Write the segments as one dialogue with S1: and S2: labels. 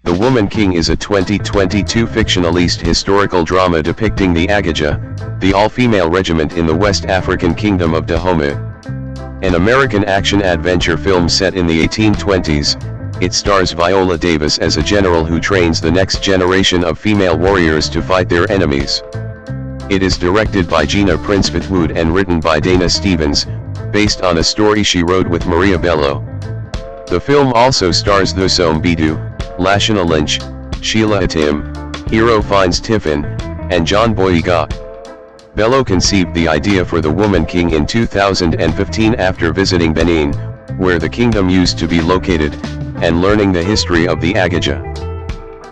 S1: The Woman King is a 2022 fictionalist historical drama depicting the Agojie, the all-female regiment in the West African kingdom of Dahomey. An American action-adventure film set in the 1820s, it stars Viola Davis as a general who trains the next generation of female warriors to fight their enemies. It is directed by Gina Prince-Fitzwood and written by Dana Stevens, based on a story she wrote with Maria Bello. The film also stars Thuso Mbedu, Lashana Lynch, Sheila Atim, Hero Finds Tiffin, and John Boyega. Bello conceived the idea for The Woman King in 2015 after visiting Benin, where the kingdom used to be located, and learning the history of the Agojie.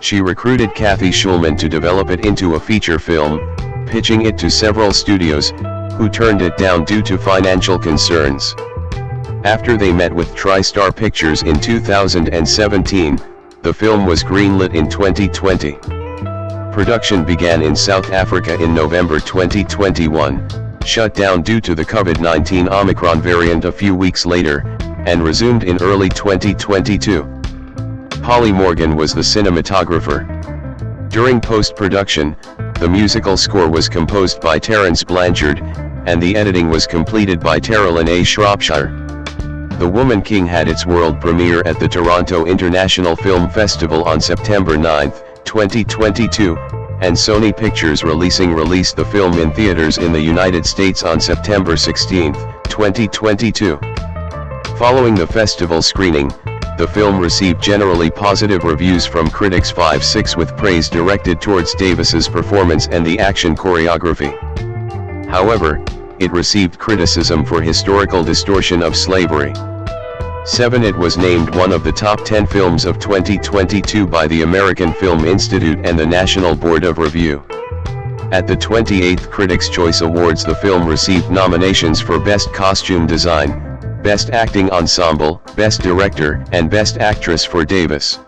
S1: She recruited Kathy Schulman to develop it into a feature film, pitching it to several studios, who turned it down due to financial concerns. After they met with TriStar Pictures in 2017, the film was greenlit in 2020. Production began in South Africa in November 2021, shut down due to the COVID-19 Omicron variant a few weeks later, and resumed in early 2022. Polly Morgan was the cinematographer. During post-production, the musical score was composed by Terence Blanchard, and the editing was completed by Terrellyn A. Shropshire. The Woman King had its world premiere at the Toronto International Film Festival on September 9, 2022, and Sony Pictures released the film in theaters in the United States on September 16, 2022. Following the festival screening, the film received generally positive reviews from critics 5/6 with praise directed towards Davis's performance and the action choreography. However, it received criticism for historical distortion of slavery. 7. It was named one of the top 10 films of 2022 by the American Film Institute and the National Board of Review. At the 28th Critics' Choice Awards, the film received nominations for Best Costume Design, Best Acting Ensemble, Best Director, and Best Actress for Davis.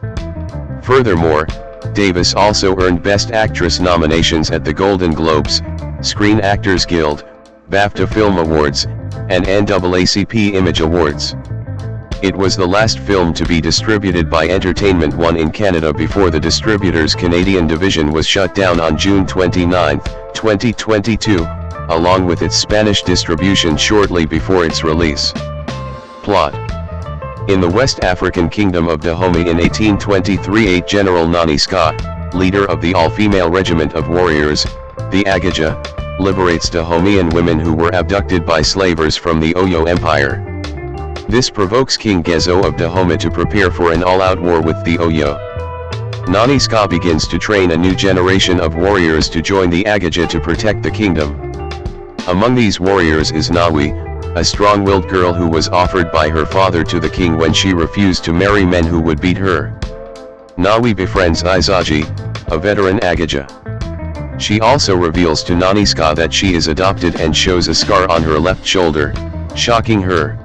S1: Furthermore, Davis also earned Best Actress nominations at the Golden Globes, Screen Actors Guild, BAFTA Film Awards, and NAACP Image Awards. It was the last film to be distributed by Entertainment One in Canada before the distributor's Canadian division was shut down on June 29, 2022, along with its Spanish distribution shortly before its release. Plot. In the West African Kingdom of Dahomey in 1823, General Nanisca, leader of the all-female regiment of warriors, the Agojie, liberates Dahomeyan women who were abducted by slavers from the Oyo Empire. This provokes King Gezo of Dahomey to prepare for an all-out war with the Oyo. Nanisca begins to train a new generation of warriors to join the Agojie to protect the kingdom. Among these warriors is Nawi, a strong-willed girl who was offered by her father to the king when she refused to marry men who would beat her. Nawi befriends Agojie, a veteran Agojie. She also reveals to Nanisca that she is adopted and shows a scar on her left shoulder, shocking her.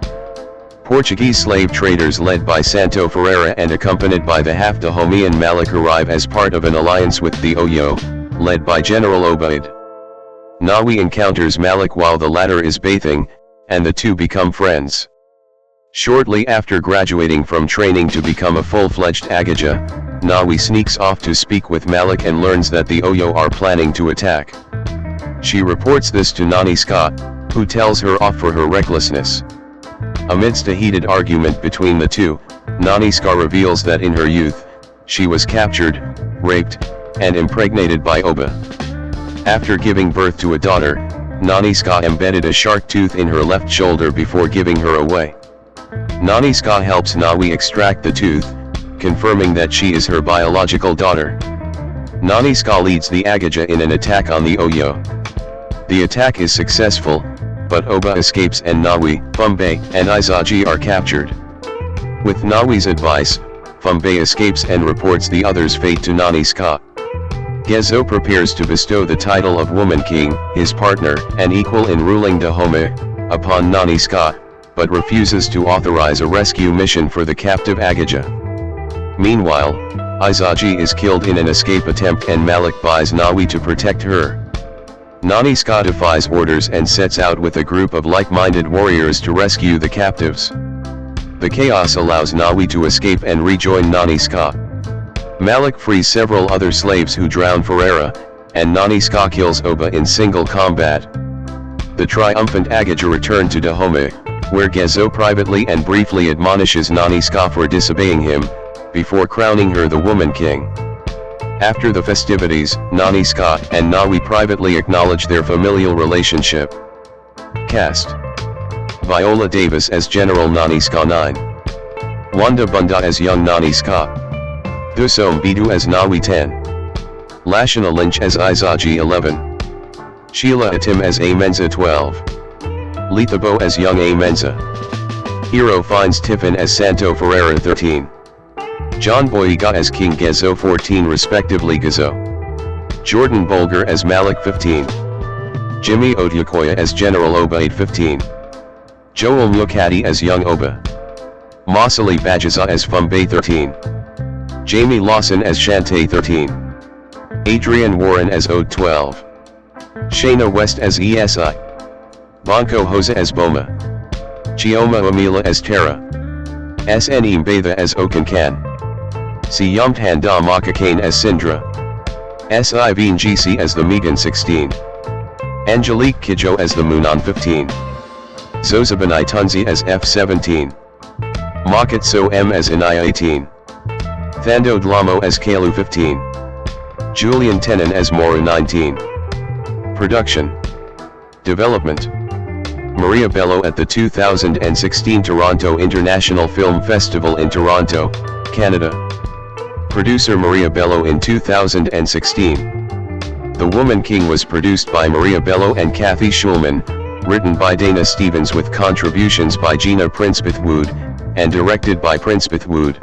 S1: Portuguese slave traders led by Santo Ferreira and accompanied by the half-Dahomeyan Malik arrive as part of an alliance with the Oyo, led by General Obaid. Nawi encounters Malik while the latter is bathing, and the two become friends. Shortly after graduating from training to become a full-fledged Agojie, Nawi sneaks off to speak with Malik and learns that the Oyo are planning to attack. She reports this to Nanisca, who tells her off for her recklessness. Amidst a heated argument between the two, Nanisca reveals that in her youth, she was captured, raped, and impregnated by Oba. After giving birth to a daughter, Nanisca embedded a shark tooth in her left shoulder before giving her away. Nanisca helps Nawi extract the tooth, confirming that she is her biological daughter. Nanisca leads the Agojie in an attack on the Oyo. The attack is successful, but Oba escapes and Nawi, Fumbe, and Agojie are captured. With Nawi's advice, Fumbe escapes and reports the others' fate to Nanisca. Gezo prepares to bestow the title of Woman King, his partner and equal in ruling Dahomey, upon Nanisca, but refuses to authorize a rescue mission for the captive Agojie. Meanwhile, Agojie is killed in an escape attempt and Malik buys Nawi to protect her. Nanisca defies orders and sets out with a group of like-minded warriors to rescue the captives. The chaos allows Nawi to escape and rejoin Nanisca. Malik frees several other slaves who drown Ferreira, and Nanisca kills Oba in single combat. The triumphant Agojie return to Dahomey, where Gezo privately and briefly admonishes Nanisca for disobeying him, before crowning her the Woman King. After the festivities, Nanisca and Nawi privately acknowledge their familial relationship. Cast: Viola Davis as General Nanisca 9. Wanda Bunda as young Nanisca. Thuso Mbedu as Nawi 10. Lashana Lynch as Agojie 11. Sheila Atim as Amenza 12. Lethabo as young Amenza. Hero finds Tiffin as Santo Ferreira 13. John Boyega as King Gezo 14 respectively Gezo. Jordan Bolger as Malik 15. Jimmy Odukoya as General Oba 8 15. Joel Mukadi as young Oba. Masali Bajaza as Fumbe 13. Jamie Lawson as Shantae 13. Adrian Warren as Ode 12. Shayna West as ESI. Bonko Hosa as Boma. Chioma Amila as Tara. SNE Mbatha as Okankan. Siyamtan Da Makakane as Sindra. Siveen GC as the Megan 16. Angelique Kidjo as the Munan 15. Zozabanai Tunzi as F17. Makatso M as Inaya 18. Thando Dlamo as Kalu 15. Julian Tenon as Mora 19. Production. Development. Maria Bello at the 2016 Toronto International Film Festival in Toronto, Canada. Producer Maria Bello in 2016. The Woman King was produced by Maria Bello and Kathy Schulman, written by Dana Stevens with contributions by Gina Princebeth-Wood, and directed by Princebeth-Wood.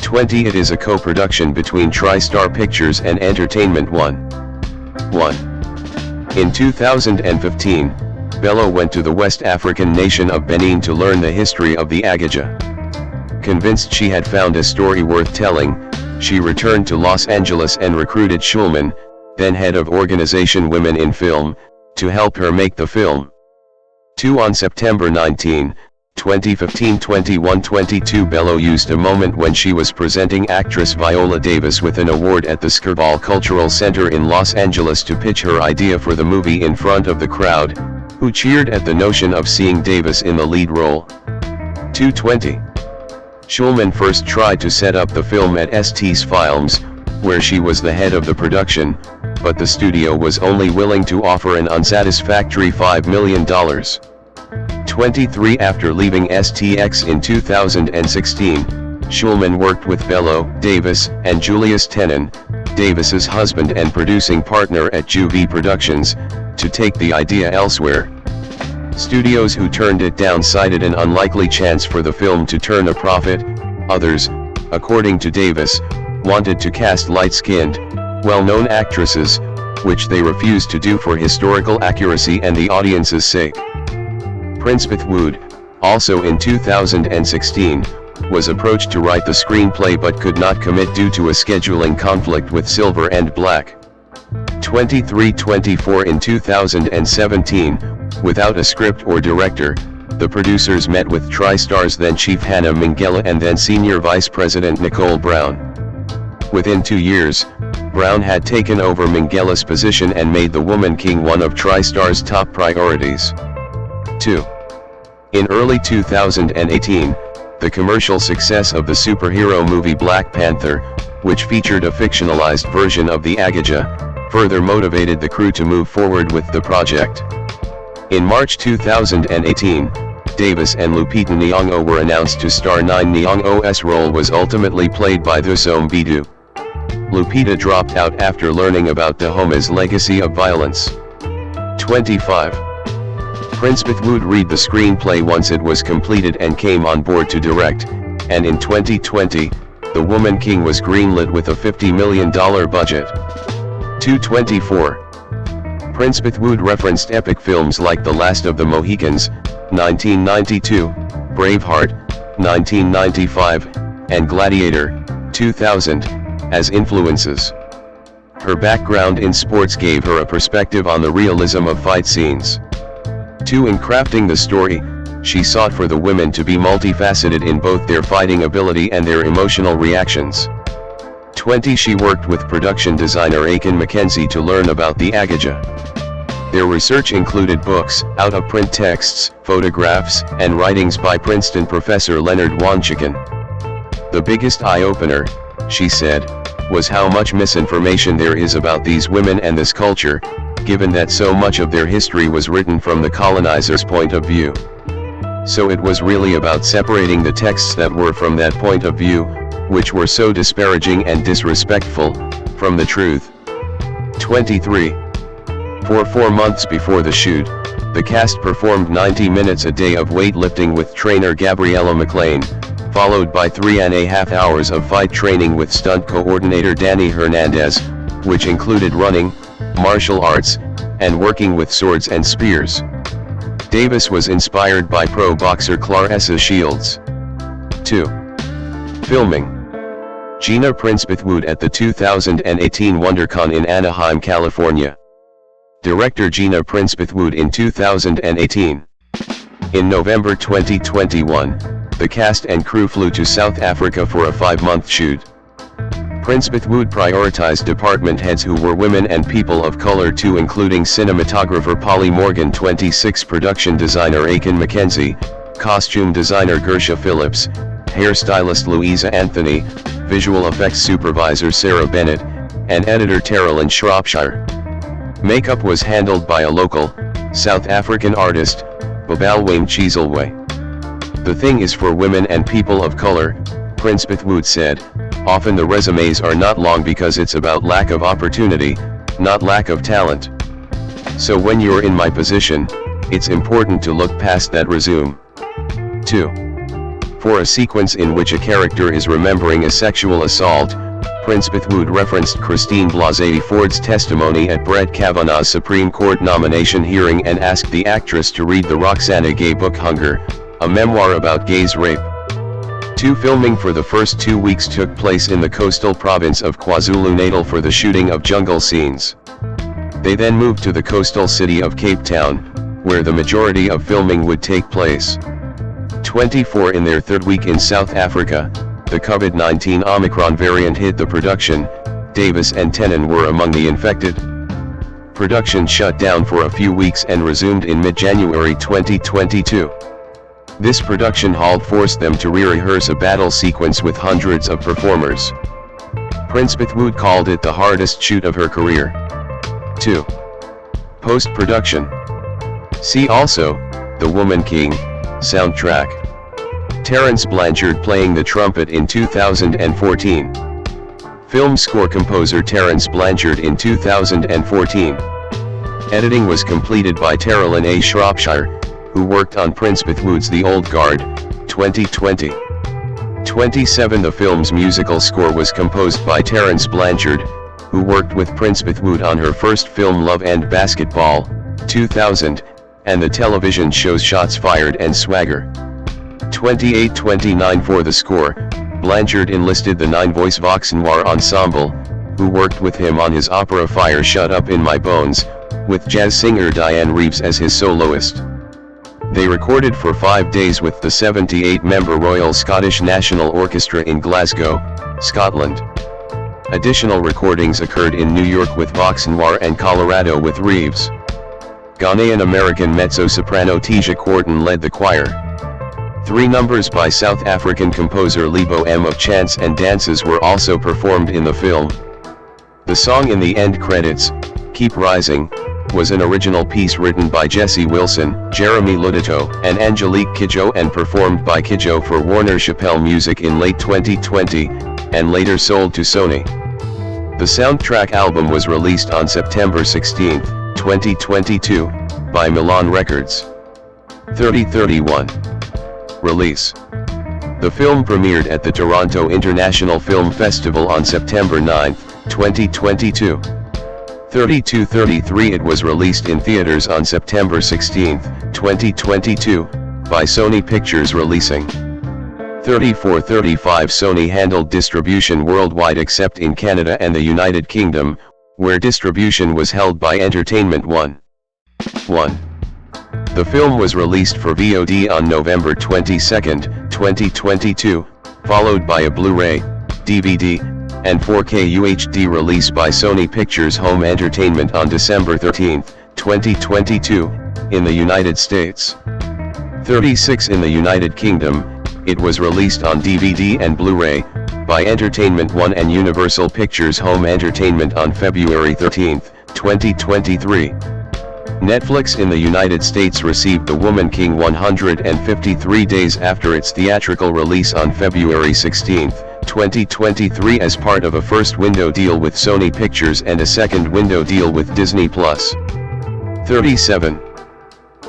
S1: 20 It is a co-production between TriStar Pictures and Entertainment One. In 2015, Bello went to the West African nation of Benin to learn the history of the Agojie. Convinced she had found a story worth telling, she returned to Los Angeles and recruited Schulman, then head of organization Women in Film, to help her make the film. 2 On September 19, 2015 21:22 Bello used a moment when she was presenting actress Viola Davis with an award at the Skirball Cultural Center in Los Angeles to pitch her idea for the movie in front of the crowd, who cheered at the notion of seeing Davis in the lead role. 2:20 Schulman first tried to set up the film at ST's Films, where she was the head of the production, but the studio was only willing to offer an unsatisfactory $5 million. 23 After leaving STX in 2016, Schulman worked with Bello, Davis, and Julius Tenon, Davis's husband and producing partner at Juvie Productions, to take the idea elsewhere. Studios who turned it down cited an unlikely chance for the film to turn a profit. Others, according to Davis, wanted to cast light-skinned, well-known actresses, which they refused to do for historical accuracy and the audience's sake. Princebeth-Wood, also in 2016, was approached to write the screenplay but could not commit due to a scheduling conflict with Silver and Black. 23-24 In 2017, without a script or director, the producers met with TriStar's then chief Hannah Minghella and then senior vice president Nicole Brown. Within 2 years, Brown had taken over Minghella's position and made The Woman King one of TriStar's top priorities. 2. In early 2018, the commercial success of the superhero movie Black Panther, which featured a fictionalized version of the Agojie, further motivated the crew to move forward with the project. In March 2018, Davis and Lupita Nyong'o were announced to star. Nyong'o's role was ultimately played by Thuso Mbedu. Lupita dropped out after learning about Dahomey's legacy of violence. 25. Princebeth-Wood read the screenplay once it was completed and came on board to direct, and in 2020, The Woman King was greenlit with a $50 million budget. 224. Princebeth-Wood referenced epic films like The Last of the Mohicans, 1992, Braveheart, 1995, and Gladiator, 2000, as influences. Her background in sports gave her a perspective on the realism of fight scenes. 2. In crafting the story, she sought for the women to be multifaceted in both their fighting ability and their emotional reactions. 20. She worked with production designer Aiken Mackenzie to learn about the Agojie. Their research included books, out-of-print texts, photographs, and writings by Princeton professor Leonard Wanchikin. The biggest eye-opener, she said, was how much misinformation there is about these women and this culture, given that so much of their history was written from the colonizers' point of view. So it was really about separating the texts that were from that point of view, which were so disparaging and disrespectful, from the truth. 23. For 4 months before the shoot, the cast performed 90 minutes a day of weightlifting with trainer Gabriella McLean, followed by 3.5 hours of fight training with stunt coordinator Danny Hernandez, which included running, martial arts, and working with swords and spears. Davis was inspired by pro boxer Claressa Shields. 2. Filming. Gina Prince-Bythewood at the 2018 WonderCon in Anaheim, California. Director Gina Prince-Bythewood in 2018. In November 2021, the cast and crew flew to South Africa for a 5-month shoot. Prince-Bythewood prioritized department heads who were women and people of color too, including cinematographer Polly Morgan, 26, production designer Aiken Mackenzie, costume designer Gersha Phillips, hairstylist Louisa Anthony, visual effects supervisor Sarah Bennett, and editor Terrellyn Shropshire. Makeup was handled by a local, South African artist, Babalwayne Chiselwe. The thing is, for women and people of color, Prince-Bythewood said, often the resumes are not long because it's about lack of opportunity, not lack of talent. So when you're in my position, it's important to look past that resume. 2. For a sequence in which a character is remembering a sexual assault, Prince-Bythewood referenced Christine Blasey Ford's testimony at Brett Kavanaugh's Supreme Court nomination hearing and asked the actress to read the Roxana Gay book Hunger, a memoir about gays' rape. 2. Filming for the first 2 weeks took place in the coastal province of KwaZulu-Natal for the shooting of jungle scenes. They then moved to the coastal city of Cape Town, where the majority of filming would take place. 24. In their third week in South Africa, the COVID-19 Omicron variant hit the production. Davis and Tennant were among the infected. Production shut down for a few weeks and resumed in mid-January 2022. This production halt forced them to re-rehearse a battle sequence with hundreds of performers. Prince-Bythewood called it the hardest shoot of her career. 2. Post-production. See also, The Woman King, soundtrack. Terence Blanchard playing the trumpet in 2014. Film score composer Terence Blanchard in 2014. Editing was completed by Terrellyn A. Shropshire, who worked on Prince-Bythewood's The Old Guard, 2020. 27. The film's musical score was composed by Terence Blanchard, who worked with Prince-Bythewood on her first film Love and Basketball, 2000, and the television shows Shots Fired and Swagger. 28-29. For the score, Blanchard enlisted the 9-voice Vox Noir Ensemble, who worked with him on his opera Fire Shut Up in My Bones, with jazz singer Diane Reeves as his soloist. They recorded for 5 days with the 78-member Royal Scottish National Orchestra in Glasgow, Scotland. Additional recordings occurred in New York with Vox Noir and Colorado with Reeves. Ghanaian-American mezzo-soprano Tisha Quarton led the choir. 3 numbers by South African composer Lebo M of Chants and Dances were also performed in the film. The song in the end credits, Keep Rising, was an original piece written by Jesse Wilson, Jeremy Ludito, and Angelique Kidjo and performed by Kidjo for Warner Chappell Music in late 2020, and later sold to Sony. The soundtrack album was released on September 16, 2022, by Milan Records. 3031. Release. The film premiered at the Toronto International Film Festival on September 9, 2022. 3233. It was released in theaters on September 16, 2022, by Sony Pictures Releasing. 3435. Sony handled distribution worldwide except in Canada and the United Kingdom, where distribution was held by Entertainment One. 1. The film was released for VOD on November 22, 2022, followed by a Blu-ray, DVD, and 4K UHD release by Sony Pictures Home Entertainment on December 13, 2022, in the United States. 36 in the United Kingdom. It was released on DVD and Blu-ray by Entertainment One and Universal Pictures Home Entertainment on February 13, 2023. Netflix in the United States received The Woman King 153 days after its theatrical release on February 16, 2023 as part of a first window deal with Sony Pictures and a second window deal with Disney+. 37.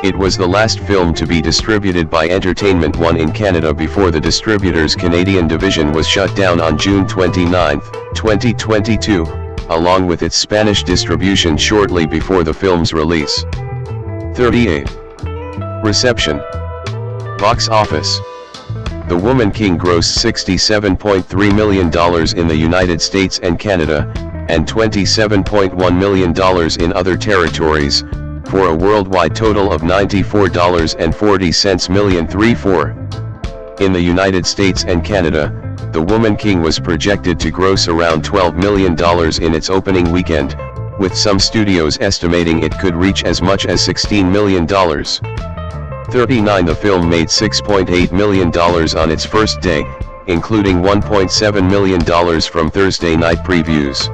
S1: It was the last film to be distributed by Entertainment One in Canada before the distributor's Canadian division was shut down on June 29, 2022, along with its Spanish distribution shortly before the film's release. 38. Reception. Box office. The Woman King grossed $67.3 million in the United States and Canada, and $27.1 million in other territories, for a worldwide total of $94.40 million. 34. In the United States and Canada, The Woman King was projected to gross around $12 million in its opening weekend, with some studios estimating it could reach as much as $16 million. 39. The film made $6.8 million on its first day, including $1.7 million from Thursday night previews.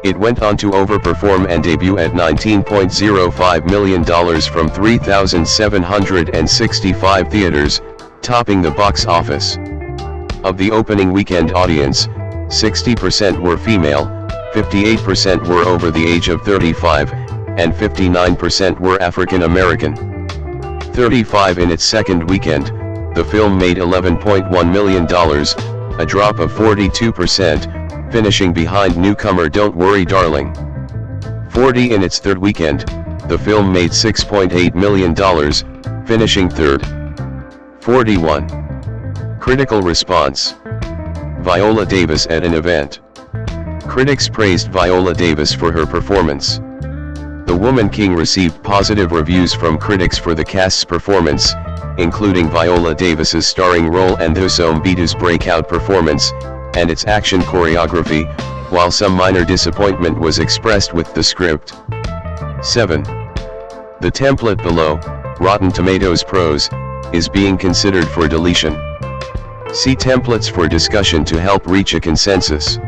S1: It went on to overperform and debut at $19.05 million from 3,765 theaters, topping the box office. Of the opening weekend audience, 60% were female, 58% were over the age of 35, and 59% were African American. 35. In its second weekend, the film made $11.1 million, a drop of 42%, finishing behind newcomer Don't Worry Darling. 40. In its third weekend, the film made $6.8 million, finishing third. 41. Critical response. Viola Davis at an event. Critics praised Viola Davis for her performance. The Woman King received positive reviews from critics for the cast's performance, including Viola Davis's starring role and Thuso Mbedu's breakout performance, and its action choreography, while some minor disappointment was expressed with the script. 7. The template below, Rotten Tomatoes Pros, is being considered for deletion. See templates for discussion to help reach a consensus.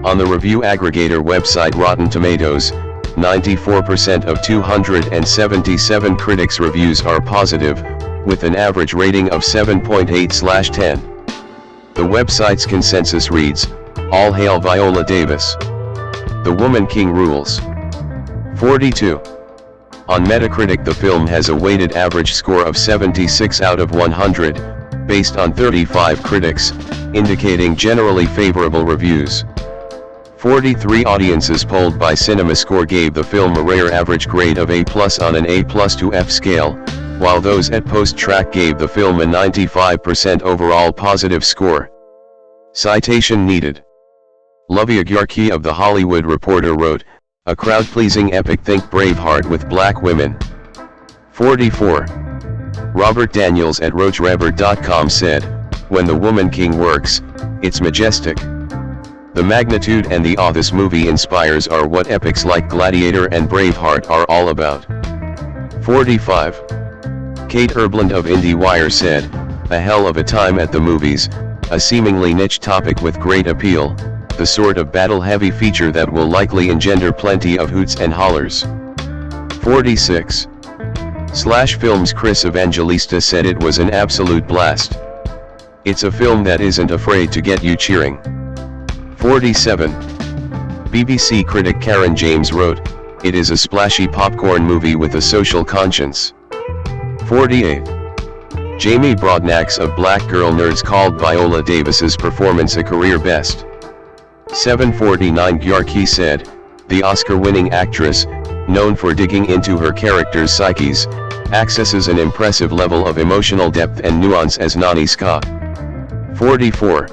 S1: On the review aggregator website Rotten Tomatoes, 94% of 277 critics' reviews are positive, with an average rating of 7.8/10. The website's consensus reads, "All hail Viola Davis. The Woman King rules." 42. On Metacritic, the film has a weighted average score of 76 out of 100, based on 35 critics, indicating generally favorable reviews. 43. Audiences polled by CinemaScore gave the film a rare average grade of A+ on an A+ to F scale, while those at PostTrack gave the film a 95% overall positive score. Citation needed. Agojie of The Hollywood Reporter wrote, "A crowd-pleasing epic, think Braveheart with black women." 44. Robert Daniels at RoachRebert.com said, "When The Woman King works, it's majestic. The magnitude and the awe this movie inspires are what epics like Gladiator and Braveheart are all about." 45. Kate Erbland of IndieWire said, "A hell of a time at the movies, a seemingly niche topic with great appeal, the sort of battle-heavy feature that will likely engender plenty of hoots and hollers." 46. Films Chris Evangelista said it was an absolute blast. "It's a film that isn't afraid to get you cheering." 47. BBC critic Karen James wrote, "It is a splashy popcorn movie with a social conscience." 48. Jamie Broadnax of Black Girl Nerds called Viola Davis's performance a career best. 749 Agojie said, "The Oscar-winning actress, known for digging into her character's psyches, accesses an impressive level of emotional depth and nuance as Nanisca." 44.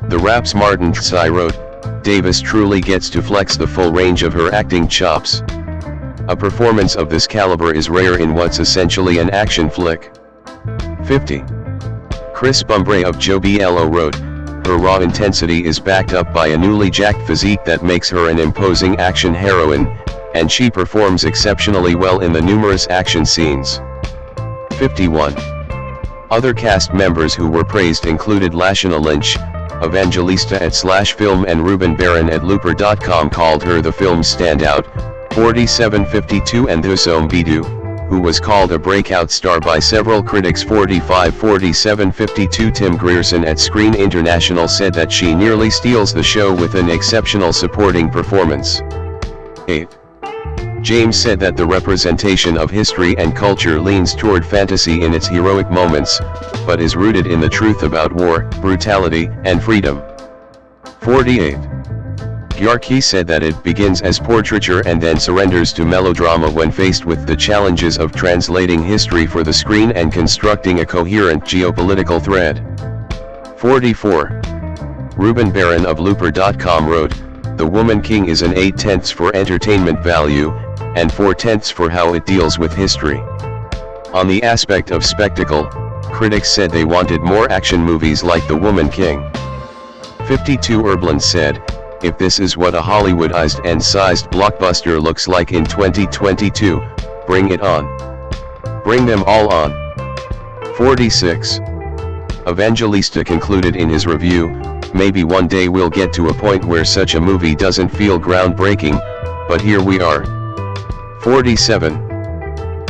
S1: The Rap's Martin Tsai wrote, "Davis truly gets to flex the full range of her acting chops. A performance of this caliber is rare in what's essentially an action flick." 50. Chris Bumbray of Joe BLO wrote, Her raw intensity is backed up by a newly jacked physique that makes her an imposing action heroine, and she performs exceptionally well in the numerous action scenes. 51. Other cast members who were praised included Lashana Lynch, Evangelista at /film, and Ruben Barron at Looper.com called her the film's standout, 4752, and Thuso Mbedu, who was called a breakout star by several critics, 4752. Tim Grierson at Screen International said that she nearly steals the show with an exceptional supporting performance. 8. James said that the representation of history and culture leans toward fantasy in its heroic moments, but is rooted in the truth about war, brutality, and freedom. 48. Agojie said that it begins as portraiture and then surrenders to melodrama when faced with the challenges of translating history for the screen and constructing a coherent geopolitical thread. 44. Ruben Barron of Looper.com wrote, "The Woman King is an 8/10 for entertainment value, and 4/10 for how it deals with history." On the aspect of spectacle, critics said they wanted more action movies like The Woman King. 52. Erblund said, "If this is what a Hollywoodized and sized blockbuster looks like in 2022, bring it on. Bring them all on." 46. Evangelista concluded in his review, "Maybe one day we'll get to a point where such a movie doesn't feel groundbreaking, but here we are." 47.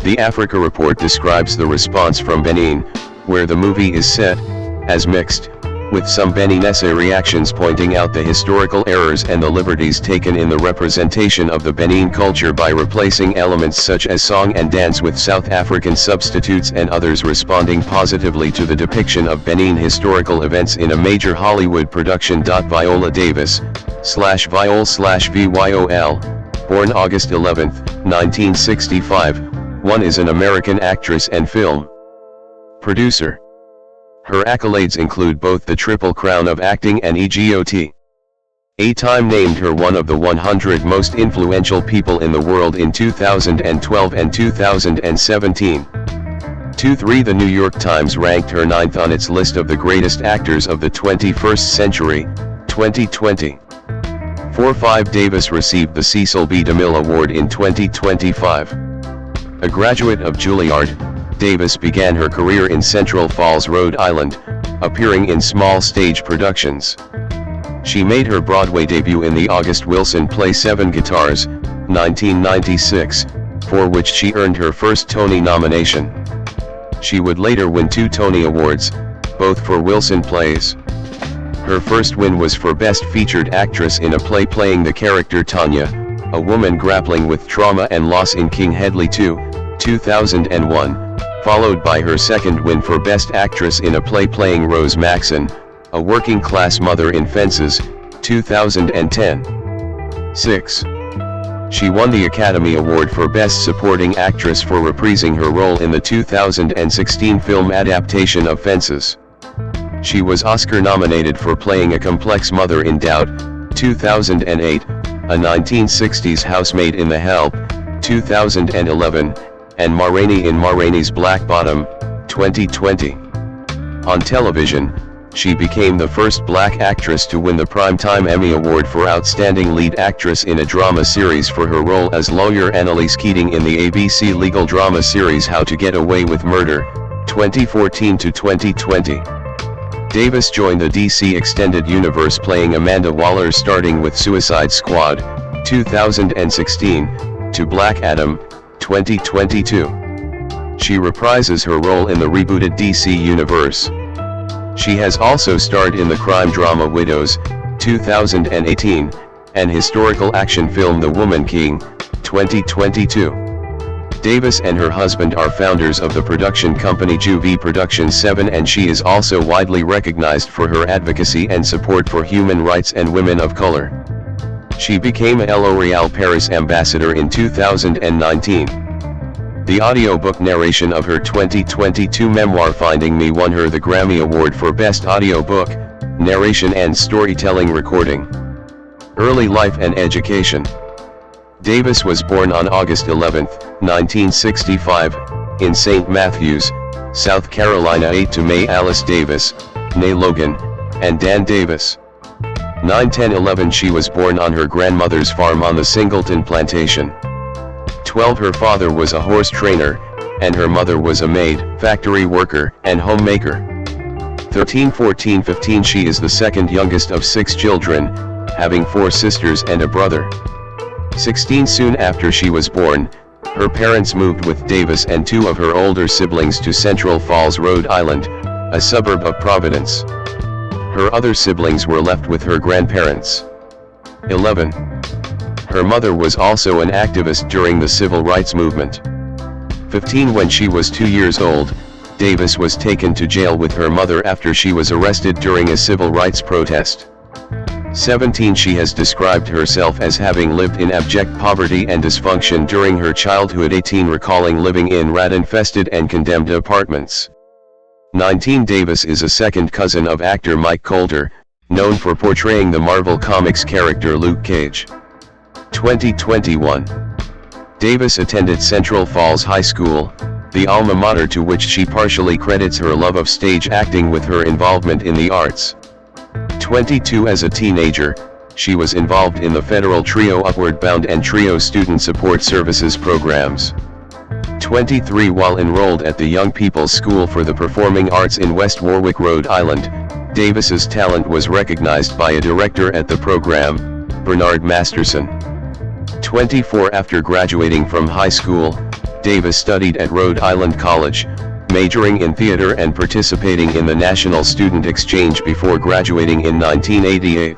S1: The Africa Report describes the response from Benin, where the movie is set, as mixed, with some Beninese reactions pointing out the historical errors and the liberties taken in the representation of the Benin culture by replacing elements such as song and dance with South African substitutes, and others responding positively to the depiction of Benin historical events in a major Hollywood production. Viola Davis, /Viol/VYOL, born August 11, 1965, is an American actress and film producer. Her accolades include both the Triple Crown of Acting and EGOT. Time named her one of the 100 most influential people in the world in 2012 and 2017. 2-3 The New York Times ranked her 9th on its list of the greatest actors of the 21st century, 2020. 4-5 Davis received the Cecil B. DeMille Award in 2025. A graduate of Juilliard, Davis began her career in Central Falls, Rhode Island, appearing in small stage productions. She made her Broadway debut in the August Wilson play Seven Guitars, 1996, for which she earned her first Tony nomination. She would later win 2 Tony Awards, both for Wilson plays. Her first win was for Best Featured Actress in a play playing the character Tanya, a woman grappling with trauma and loss in King Hedley 2, 2001, followed by her second win for Best Actress in a play playing Rose Maxon, a working-class mother in Fences, 2010. 6. She won the Academy Award for Best Supporting Actress for reprising her role in the 2016 film adaptation of Fences. She was Oscar-nominated for playing a complex mother in Doubt, 2008, a 1960s housemaid in The Help, 2011, and Ma Rainey in Ma Rainey's Black Bottom, 2020. On television, she became the first black actress to win the Primetime Emmy Award for Outstanding Lead Actress in a Drama Series for her role as lawyer Annalise Keating in the ABC legal drama series How to Get Away with Murder, 2014 to 2020. Davis joined the DC Extended Universe playing Amanda Waller starting with Suicide Squad, 2016, to Black Adam, 2022. She reprises her role in the rebooted DC Universe. She has also starred in the crime drama Widows, 2018, and historical action film The Woman King, 2022. Davis and her husband are founders of the production company Juvie Productions 7, and she is also widely recognized for her advocacy and support for human rights and women of color. She became a L'Oréal Paris ambassador in 2019. The audiobook narration of her 2022 memoir Finding Me won her the Grammy Award for Best Audiobook, Narration and Storytelling Recording. Early life and education. Davis was born on August 11, 1965, in St. Matthews, South Carolina. 8 to May Alice Davis, née Logan, and Dan Davis. 9, 10, 11 She was born on her grandmother's farm on the Singleton plantation. 12 Her father was a horse trainer, and her mother was a maid, factory worker, and homemaker. 13, 14, 15 She is the second youngest of 6 children, having 4 sisters and a brother. 16 Soon after she was born, her parents moved with Davis and 2 of her older siblings to Central Falls, Rhode Island, a suburb of Providence. Her other siblings were left with her grandparents. 11. Her mother was also an activist during the civil rights movement. 15 When she was 2 years old, Davis was taken to jail with her mother after she was arrested during a civil rights protest. 17 She has described herself as having lived in abject poverty and dysfunction during her childhood. 18 Recalling living in rat-infested and condemned apartments. 19 Davis is a second cousin of actor Mike Colter, known for portraying the Marvel Comics character Luke Cage. 2021. Davis attended Central Falls High School, the alma mater to which she partially credits her love of stage acting with her involvement in the arts. 22 As a teenager, she was involved in the federal Trio Upward Bound and Trio Student Support Services programs. 23 While enrolled at the Young People's School for the Performing Arts in West Warwick, Rhode Island, Davis's talent was recognized by a director at the program, Bernard Masterson. 24 After graduating from high school, Davis studied at Rhode Island College, majoring in theater and participating in the National Student Exchange before graduating in 1988.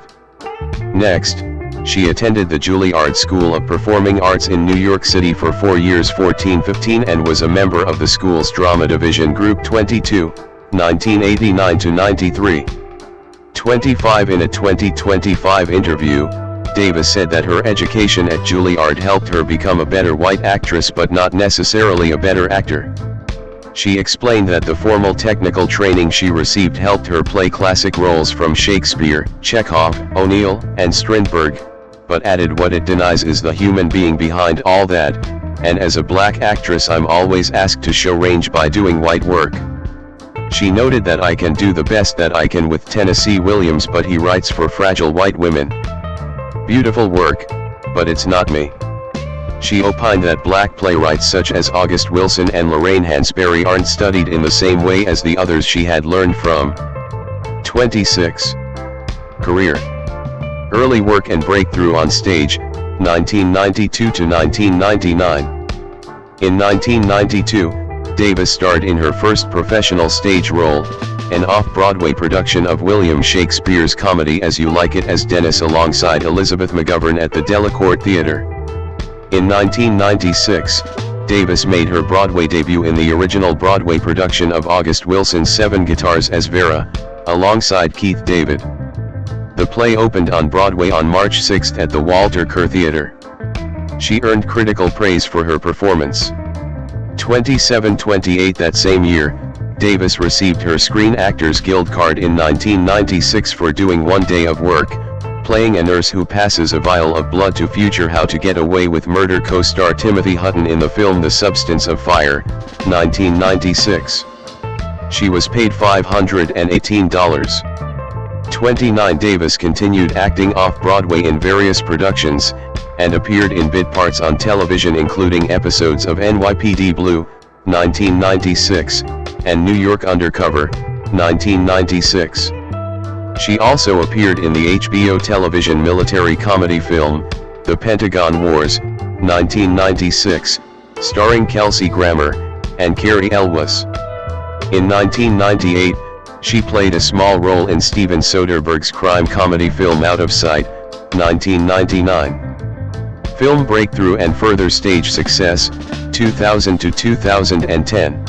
S1: Next, she attended the Juilliard School of Performing Arts in New York City for 4 years 14-15 and was a member of the school's drama division Group 22, 1989-93. 25 In a 2025 interview, Davis said that her education at Juilliard helped her become a better white actress but not necessarily a better actor. She explained that the formal technical training she received helped her play classic roles from Shakespeare, Chekhov, O'Neill, and Strindberg, but added what it denies is the human being behind all that, and as a black actress I'm always asked to show range by doing white work. She noted that I can do the best that I can with Tennessee Williams, but he writes for fragile white women. Beautiful work, but it's not me. She opined that black playwrights such as August Wilson and Lorraine Hansberry aren't studied in the same way as the others she had learned from. 26. Career. Early work and breakthrough on stage, 1992 to 1999. In 1992, Davis starred in her first professional stage role, an off-Broadway production of William Shakespeare's comedy As You Like It as Dennis alongside Elizabeth McGovern at the Delacorte Theatre. In 1996, Davis made her Broadway debut in the original Broadway production of August Wilson's Seven Guitars as Vera, alongside Keith David. The play opened on Broadway on March 6 at the Walter Kerr Theatre. She earned critical praise for her performance. 27-28 That same year, Davis received her Screen Actors Guild card in 1996 for doing One Day of Work, playing a nurse who passes a vial of blood to future How to Get Away with Murder co-star Timothy Hutton in the film The Substance of Fire, 1996. She was paid $518. 29 Davis continued acting off-Broadway in various productions, and appeared in bit parts on television including episodes of NYPD Blue, 1996, and New York Undercover, 1996. She also appeared in the HBO television military comedy film, The Pentagon Wars, 1996, starring Kelsey Grammer, and Carrie Elwes. In 1998, she played a small role in Steven Soderbergh's crime comedy film Out of Sight, 1999. Film breakthrough and further stage success, 2000 to 2010.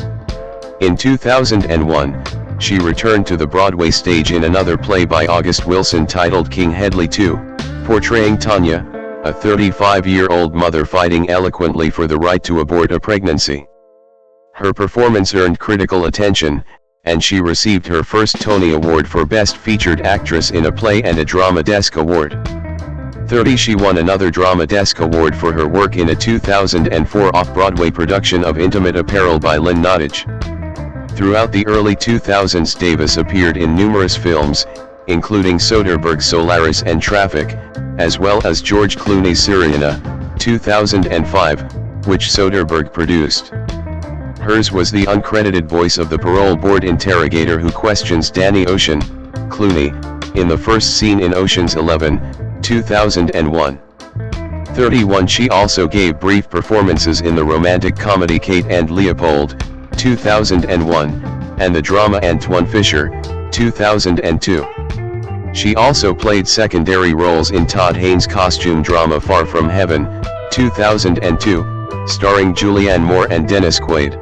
S1: In 2001, she returned to the Broadway stage in another play by August Wilson titled King Hedley II, portraying Tanya, a 35-year-old mother fighting eloquently for the right to abort a pregnancy. Her performance earned critical attention, and she received her first Tony Award for Best Featured Actress in a Play and a Drama Desk Award. 30 She won another Drama Desk Award for her work in a 2004 off-Broadway production of Intimate Apparel by Lynn Nottage. Throughout the early 2000s Davis appeared in numerous films, including Soderbergh's Solaris and Traffic, as well as George Clooney's Sirena, 2005, which Soderbergh produced. Hers was the uncredited voice of the parole board interrogator who questions Danny Ocean, Clooney, in the first scene in Ocean's 11, 2001. 31 She also gave brief performances in the romantic comedy Kate and Leopold, 2001, and the drama Antoine Fisher, 2002. She also played secondary roles in Todd Haynes' costume drama Far From Heaven, 2002, starring Julianne Moore and Dennis Quaid.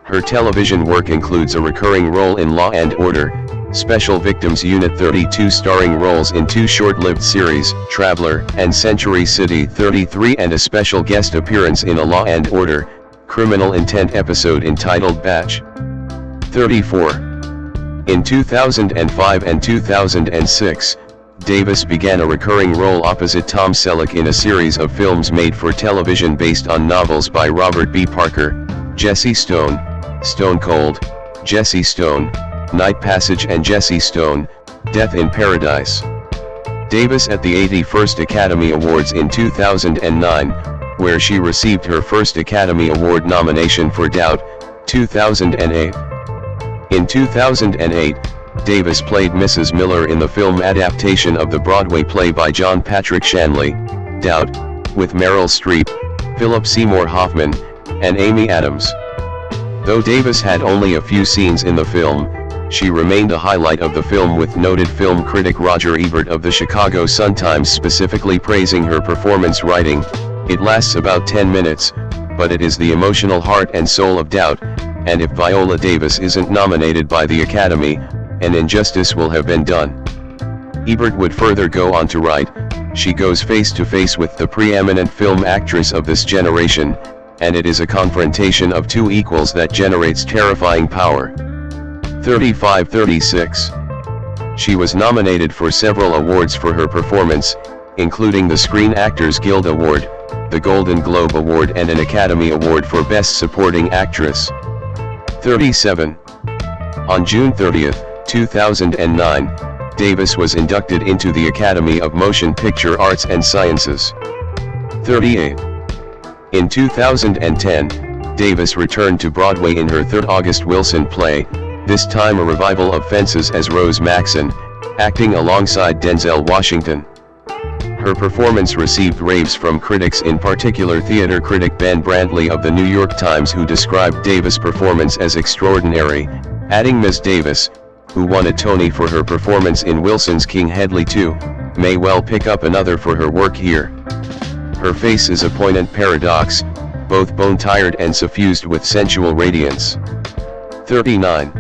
S1: Her television work includes a recurring role in Law and Order, Special Victims Unit 32, starring roles in two short-lived series, Traveler and Century City 33, and a special guest appearance in a Law and Order, Criminal Intent episode entitled Batch 34. In 2005 and 2006, Davis began a recurring role opposite Tom Selleck in a series of films made for television based on novels by Robert B. Parker, Jesse Stone, Stone Cold, Jesse Stone, Night Passage, and Jesse Stone, Death in Paradise. Davis at the 81st Academy Awards in 2009, where she received her first Academy Award nomination for Doubt, 2008. In 2008, Davis played Mrs. Miller in the film adaptation of the Broadway play by John Patrick Shanley, Doubt, with Meryl Streep, Philip Seymour Hoffman, and Amy Adams. Though Davis had only a few scenes in the film, she remained a highlight of the film, with noted film critic Roger Ebert of the Chicago Sun-Times specifically praising her performance, writing, "It lasts about 10 minutes, but it is the emotional heart and soul of Doubt, and if Viola Davis isn't nominated by the Academy, an injustice will have been done." Ebert would further go on to write, "She goes face to face with the preeminent film actress of this generation, and it is a confrontation of two equals that generates terrifying power." 35-36. She was nominated for several awards for her performance, including the Screen Actors Guild Award, the Golden Globe Award, and an Academy Award for Best Supporting Actress. 37. On June 30, 2009, Davis was inducted into the Academy of Motion Picture Arts and Sciences. 38. In 2010, Davis returned to Broadway in her third August Wilson play, this time a revival of Fences, as Rose Maxon, acting alongside Denzel Washington. Her performance received raves from critics, in particular theater critic Ben Brantley of the New York Times, who described Davis' performance as extraordinary, adding, "Ms. Davis, who won a Tony for her performance in Wilson's King Hedley 2, may well pick up another for her work here. Her face is a poignant paradox, both bone-tired and suffused with sensual radiance." 39.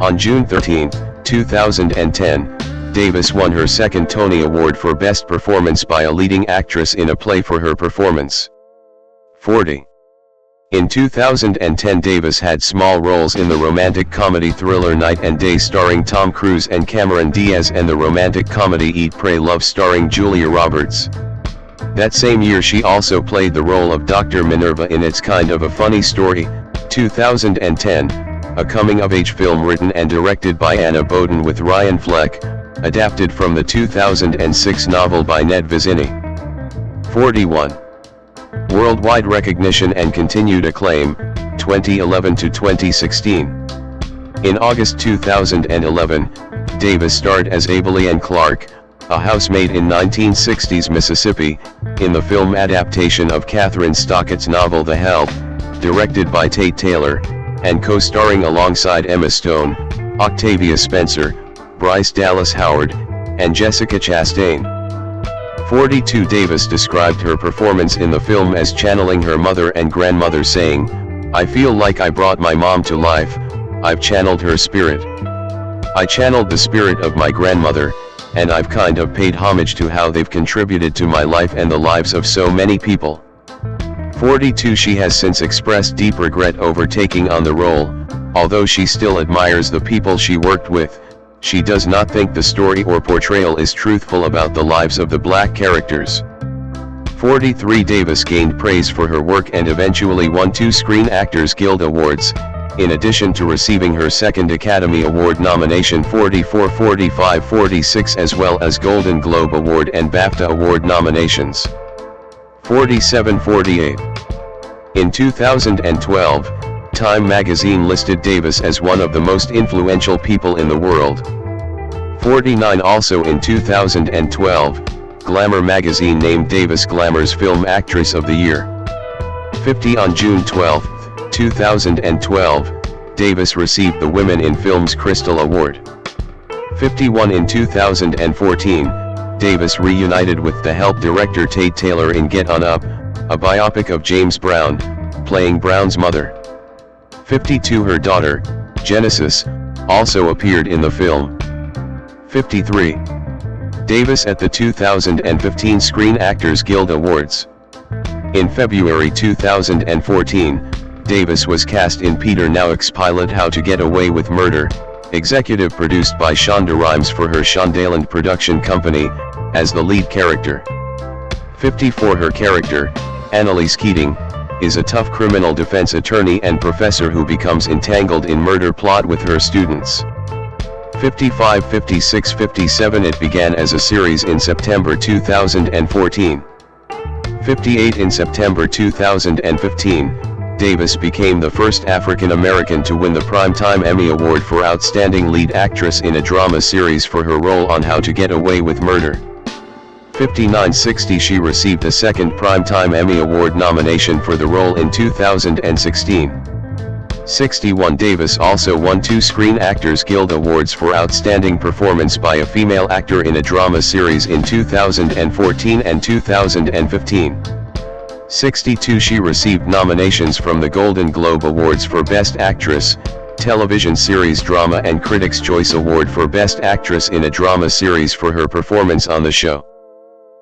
S1: On June 13, 2010, Davis won her second Tony Award for Best Performance by a Leading Actress in a Play for her performance. 40. In 2010, Davis had small roles in the romantic comedy thriller Night and Day starring Tom Cruise and Cameron Diaz, and the romantic comedy Eat, Pray, Love starring Julia Roberts. That same year she also played the role of Dr. Minerva in It's Kind of a Funny Story, 2010, a coming-of-age film written and directed by Anna Boden with Ryan Fleck, adapted from the 2006 novel by Ned Vizzini. 41. Worldwide recognition and continued acclaim, 2011 to 2016. In August 2011, Davis starred as Abilene Clark, a housemaid in 1960s Mississippi, in the film adaptation of Catherine Stockett's novel The Help, directed by Tate Taylor, and co-starring alongside Emma Stone, Octavia Spencer, Bryce Dallas Howard, and Jessica Chastain. 42. Davis described her performance in the film as channeling her mother and grandmother, saying, "I feel like I brought my mom to life, I've channeled her spirit. I channeled the spirit of my grandmother, and I've kind of paid homage to how they've contributed to my life and the lives of so many people." 42. She has since expressed deep regret over taking on the role. Although she still admires the people she worked with, she does not think the story or portrayal is truthful about the lives of the black characters. 43. Davis gained praise for her work and eventually won 2 Screen Actors Guild Awards, in addition to receiving her second Academy Award nomination 44, 45, 46 as well as Golden Globe Award and BAFTA Award nominations 47, 48. In 2012, Time magazine listed Davis as one of the most influential people in the world. 49. Also in 2012, Glamour magazine named Davis Glamour's Film Actress of the Year. 50. On June 12, 2012, Davis received the Women in Film's Crystal Award. 51. In 2014, Davis reunited with The Help director Tate Taylor in Get On Up, a biopic of James Brown, playing Brown's mother. 52. Her daughter, Genesis, also appeared in the film. 53. Davis at the 2015 Screen Actors Guild Awards. In February 2014, Davis was cast in Peter Nauck's pilot How to Get Away with Murder, executive produced by Shonda Rhimes for her Shondaland production company, as the lead character. 54. Her character, Annalise Keating, is a tough criminal defense attorney and professor who becomes entangled in murder plot with her students. 55, 56, 57. It began as a series in September 2014. 58. In September 2015, Davis became the first African American to win the Primetime Emmy Award for Outstanding Lead Actress in a Drama Series for her role on How to Get Away with Murder. 59, 60. She received a second Primetime Emmy Award nomination for the role in 2016. 61. Davis also won 2 Screen Actors Guild Awards for Outstanding Performance by a Female Actor in a Drama Series in 2014 and 2015. 62. She received nominations from the Golden Globe Awards for Best Actress, Television Series Drama and Critics' Choice Award for Best Actress in a Drama Series for her performance on the show.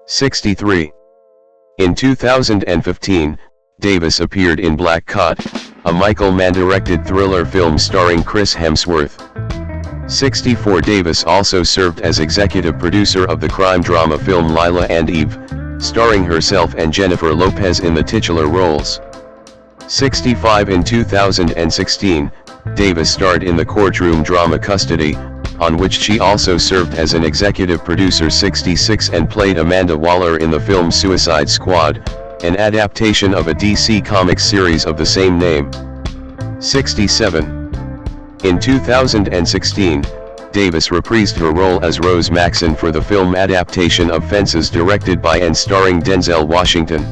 S1: 63. In 2015, Davis appeared in Black Cot, a Michael Mann-directed thriller film starring Chris Hemsworth. 64. Davis also served as executive producer of the crime drama film Lila and Eve, starring herself and Jennifer Lopez in the titular roles. 65. In 2016, Davis starred in the courtroom drama Custody, on which she also served as an executive producer. 66. And played Amanda Waller in the film Suicide Squad, an adaptation of a DC Comics series of the same name. 67. In 2016, Davis reprised her role as Rose Maxon for the film adaptation of Fences directed by and starring Denzel Washington.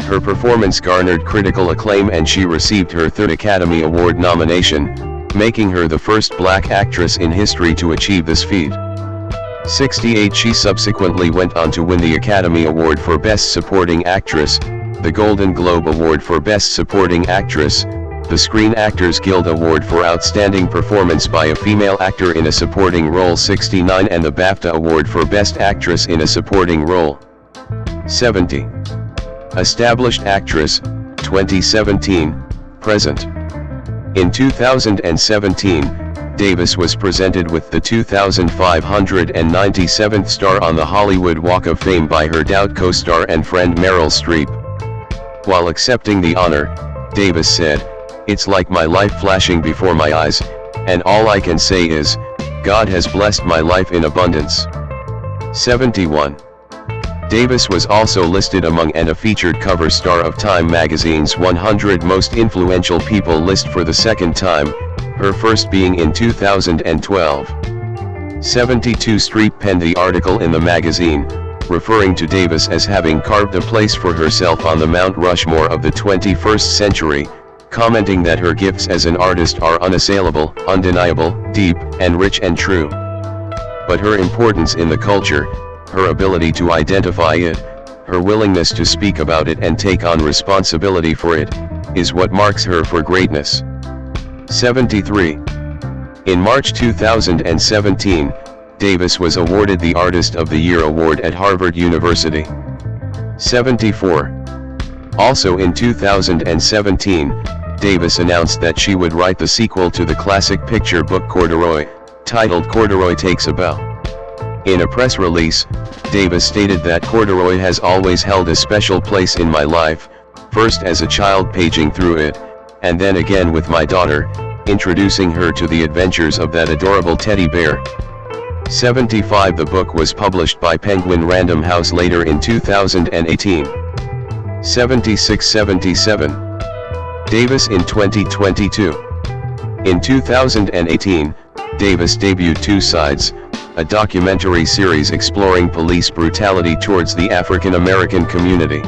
S1: Her performance garnered critical acclaim and she received her 3rd Academy Award nomination, making her the first black actress in history to achieve this feat. 68. She subsequently went on to win the Academy Award for Best Supporting Actress, the Golden Globe Award for Best Supporting Actress, the Screen Actors Guild Award for Outstanding Performance by a Female Actor in a Supporting Role. 69. And the BAFTA Award for Best Actress in a Supporting Role. 70. Established Actress, 2017, present. In 2017, Davis was presented with the 2,597th star on the Hollywood Walk of Fame by her Doubt co-star and friend Meryl Streep. While accepting the honor, Davis said, "It's like my life flashing before my eyes, and all I can say is, God has blessed my life in abundance." 71. Davis was also listed among and a featured cover star of Time magazine's 100 Most Influential People list for the second time, her first being in 2012. 72. Streep penned the article in the magazine, referring to Davis as having carved a place for herself on the Mount Rushmore of the 21st century, commenting that her gifts as an artist are unassailable, undeniable, deep, and rich and true. But her importance in the culture, her ability to identify it, her willingness to speak about it and take on responsibility for it, is what marks her for greatness. 73. In March 2017, Davis was awarded the Artist of the Year award at Harvard University. 74. Also in 2017, Davis announced that she would write the sequel to the classic picture book Corduroy, titled Corduroy Takes a Bow. In a press release, Davis stated that Corduroy has always held a special place in my life, first as a child paging through it, and then again with my daughter, introducing her to the adventures of that adorable teddy bear. 75. The book was published by Penguin Random House later in 2018. 76-77. Davis in 2022. In 2018, Davis debuted Two Sides, a documentary series exploring police brutality towards the African American community.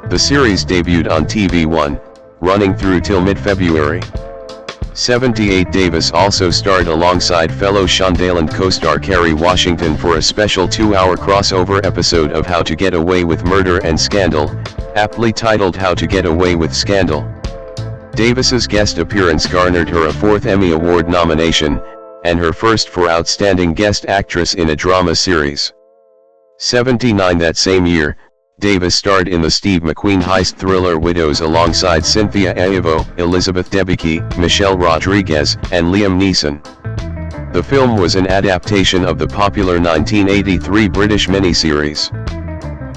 S1: The series debuted on TV1, running through till mid-February. 78. Davis also starred alongside fellow Shondaland co-star Kerry Washington for a special 2-hour crossover episode of How to Get Away with Murder and Scandal, aptly titled How to Get Away with Scandal. Davis's guest appearance garnered her a 4th Emmy Award nomination, and her first for Outstanding Guest Actress in a Drama Series. 79. That same year, Davis starred in the Steve McQueen heist thriller Widows alongside Cynthia Erivo, Elizabeth Debicki, Michelle Rodriguez, and Liam Neeson. The film was an adaptation of the popular 1983 British miniseries.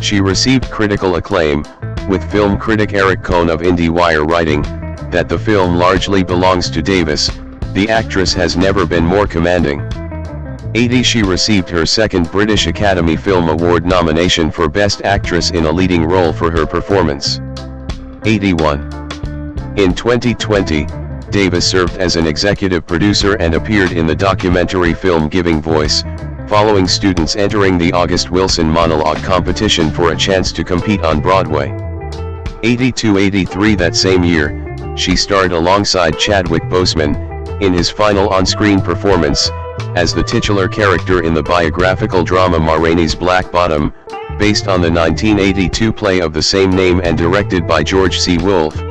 S1: She received critical acclaim, with film critic Eric Cohn of IndieWire writing that the film largely belongs to Davis. The actress has never been more commanding. 80. She received her 2nd British Academy Film Award nomination for Best Actress in a Leading Role for her performance. 81. In 2020, Davis served as an executive producer and appeared in the documentary film Giving Voice, following students entering the August Wilson monologue competition for a chance to compete on Broadway. 82-83. That same year, she starred alongside Chadwick Boseman, in his final on-screen performance, as the titular character in the biographical drama Ma Rainey's Black Bottom, based on the 1982 play of the same name and directed by George C. Wolfe.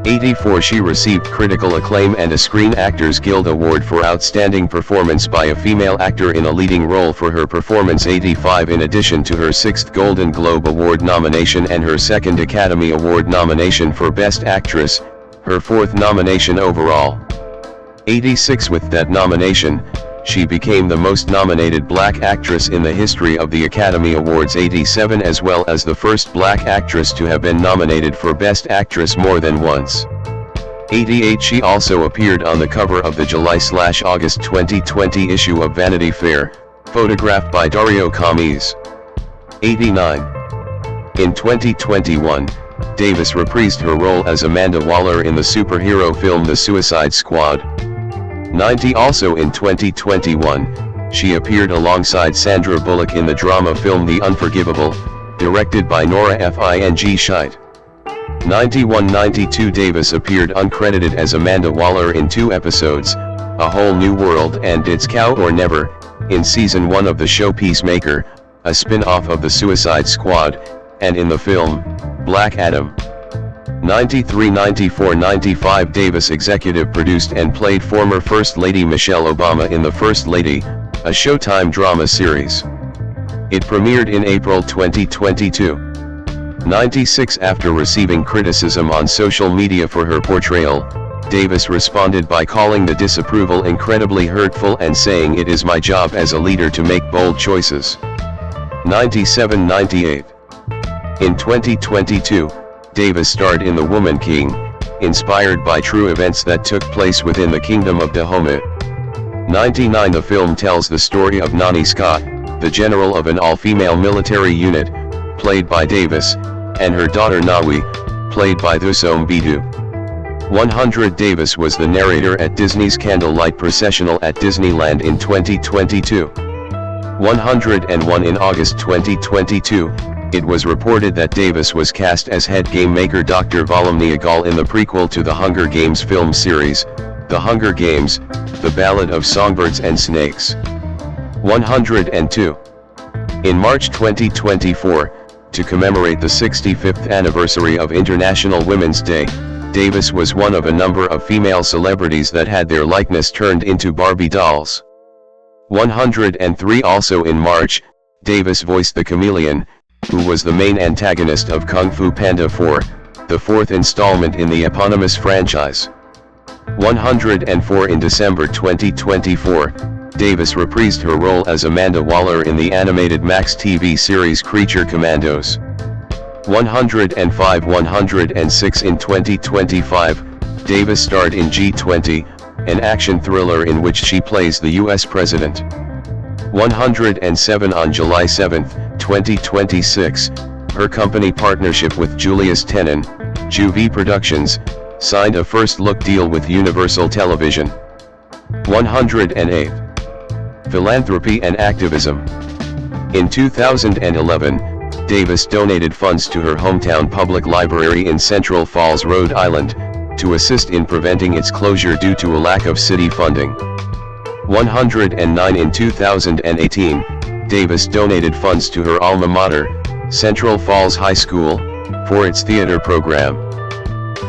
S1: 84. She received critical acclaim and a Screen Actors Guild Award for Outstanding Performance by a Female Actor in a Leading Role for her performance. 85. In addition to her 6th Golden Globe Award nomination and her 2nd Academy Award nomination for Best Actress, her 4th nomination overall. 86. With that nomination, she became the most nominated black actress in the history of the Academy Awards. 87. As well as the first black actress to have been nominated for Best Actress more than once. 88. She also appeared on the cover of the July/August 2020 issue of Vanity Fair, photographed by Dario Camis. 89. In 2021, Davis reprised her role as Amanda Waller in the superhero film The Suicide Squad. 90. Also in 2021, she appeared alongside Sandra Bullock in the drama film The Unforgivable, directed by Nora Fing Scheidt. 91-92. Davis appeared uncredited as Amanda Waller in 2 episodes, A Whole New World and It's Cow or Never, in Season 1 of the show Peacemaker, a spin-off of The Suicide Squad, and in the film, Black Adam. 93-94-95. Davis executive produced and played former First Lady Michelle Obama in The First Lady, a Showtime drama series. It premiered in April 2022. 96. After receiving criticism on social media for her portrayal, Davis responded by calling the disapproval incredibly hurtful and saying, "It is my job as a leader to make bold choices." 97-98. In 2022, Davis starred in The Woman King, inspired by true events that took place within the Kingdom of Dahomey. 99. The film tells the story of Nanisca, the general of an all-female military unit, played by Davis, and her daughter Nawi, played by Thuso Mbedu. 100. Davis was the narrator at Disney's Candlelight Processional at Disneyland in 2022. 101. In August 2022, it was reported that Davis was cast as head game maker Dr. Volumnia Gall in the prequel to the Hunger Games film series, The Hunger Games, The Ballad of Songbirds and Snakes. 102. In March 2024, to commemorate the 65th anniversary of International Women's Day, Davis was one of a number of female celebrities that had their likeness turned into Barbie dolls. 103. Also in March, Davis voiced the chameleon, who was the main antagonist of Kung Fu Panda 4, the 4th installment in the eponymous franchise. 104. In December 2024, Davis reprised her role as Amanda Waller in the animated Max TV series Creature Commandos. 105. 106. In 2025, Davis starred in G20, an action thriller in which she plays the U.S. President. 107 On July 7, 2026, her company partnership with Julius Tenon, Juvie Productions, signed a first-look deal with Universal Television. 108. Philanthropy and activism. In 2011, Davis donated funds to her hometown public library in Central Falls, Rhode Island, to assist in preventing its closure due to a lack of city funding. 109 In 2018, Davis donated funds to her alma mater, Central Falls High School, for its theater program.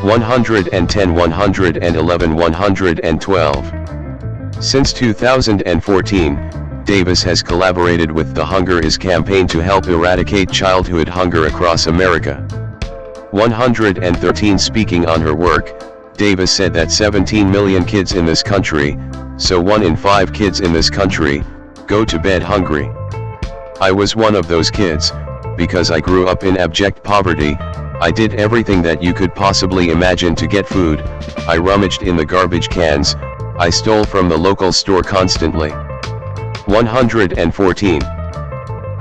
S1: 110 111 112. Since 2014, Davis has collaborated with the Hunger Is campaign to help eradicate childhood hunger across America. 113 Speaking on her work, Davis said that 17 million kids in this country, so 1 in 5 kids in this country, go to bed hungry. I was one of those kids, because I grew up in abject poverty. I did everything that you could possibly imagine to get food. I rummaged in the garbage cans, I stole from the local store constantly. 114.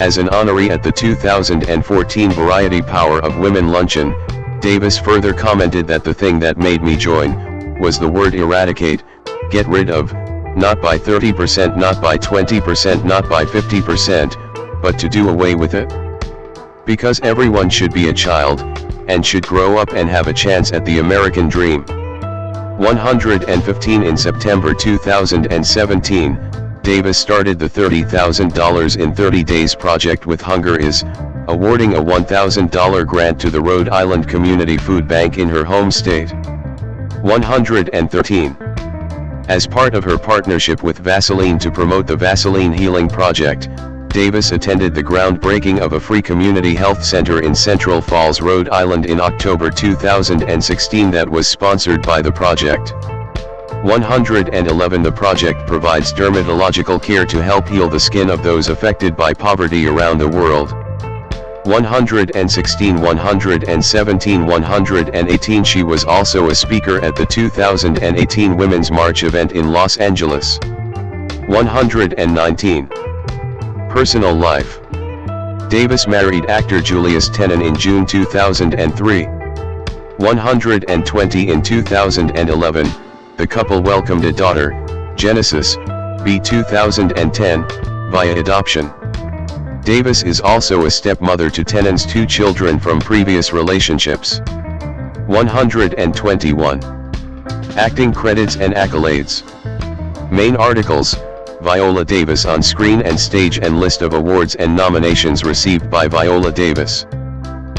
S1: As an honoree at the 2014 Variety Power of Women Luncheon, Davis further commented that the thing that made me join was the word eradicate, get rid of, not by 30%, not by 20%, not by 50%, but to do away with it. Because everyone should be a child, and should grow up and have a chance at the American dream. 115 In September 2017, Davis started the $30,000 in 30 Days project with Hunger Is, awarding a $1,000 grant to the Rhode Island Community Food Bank in her home state. 113. As part of her partnership with Vaseline to promote the Vaseline Healing Project, Davis attended the groundbreaking of a free community health center in Central Falls, Rhode Island in October 2016 that was sponsored by the project. 111 The project provides dermatological care to help heal the skin of those affected by poverty around the world. 116 117 118 She was also a speaker at the 2018 Women's March event in Los Angeles. 119. Personal life. Davis married actor Julius Tenon in June 2003. 120 In 2011, the couple welcomed a daughter, Genesis, b. 2010, via adoption. Davis is also a stepmother to Tenon's 2 children from previous relationships. 121. Acting credits and accolades. Main articles: Viola Davis on screen and stage and list of awards and nominations received by Viola Davis.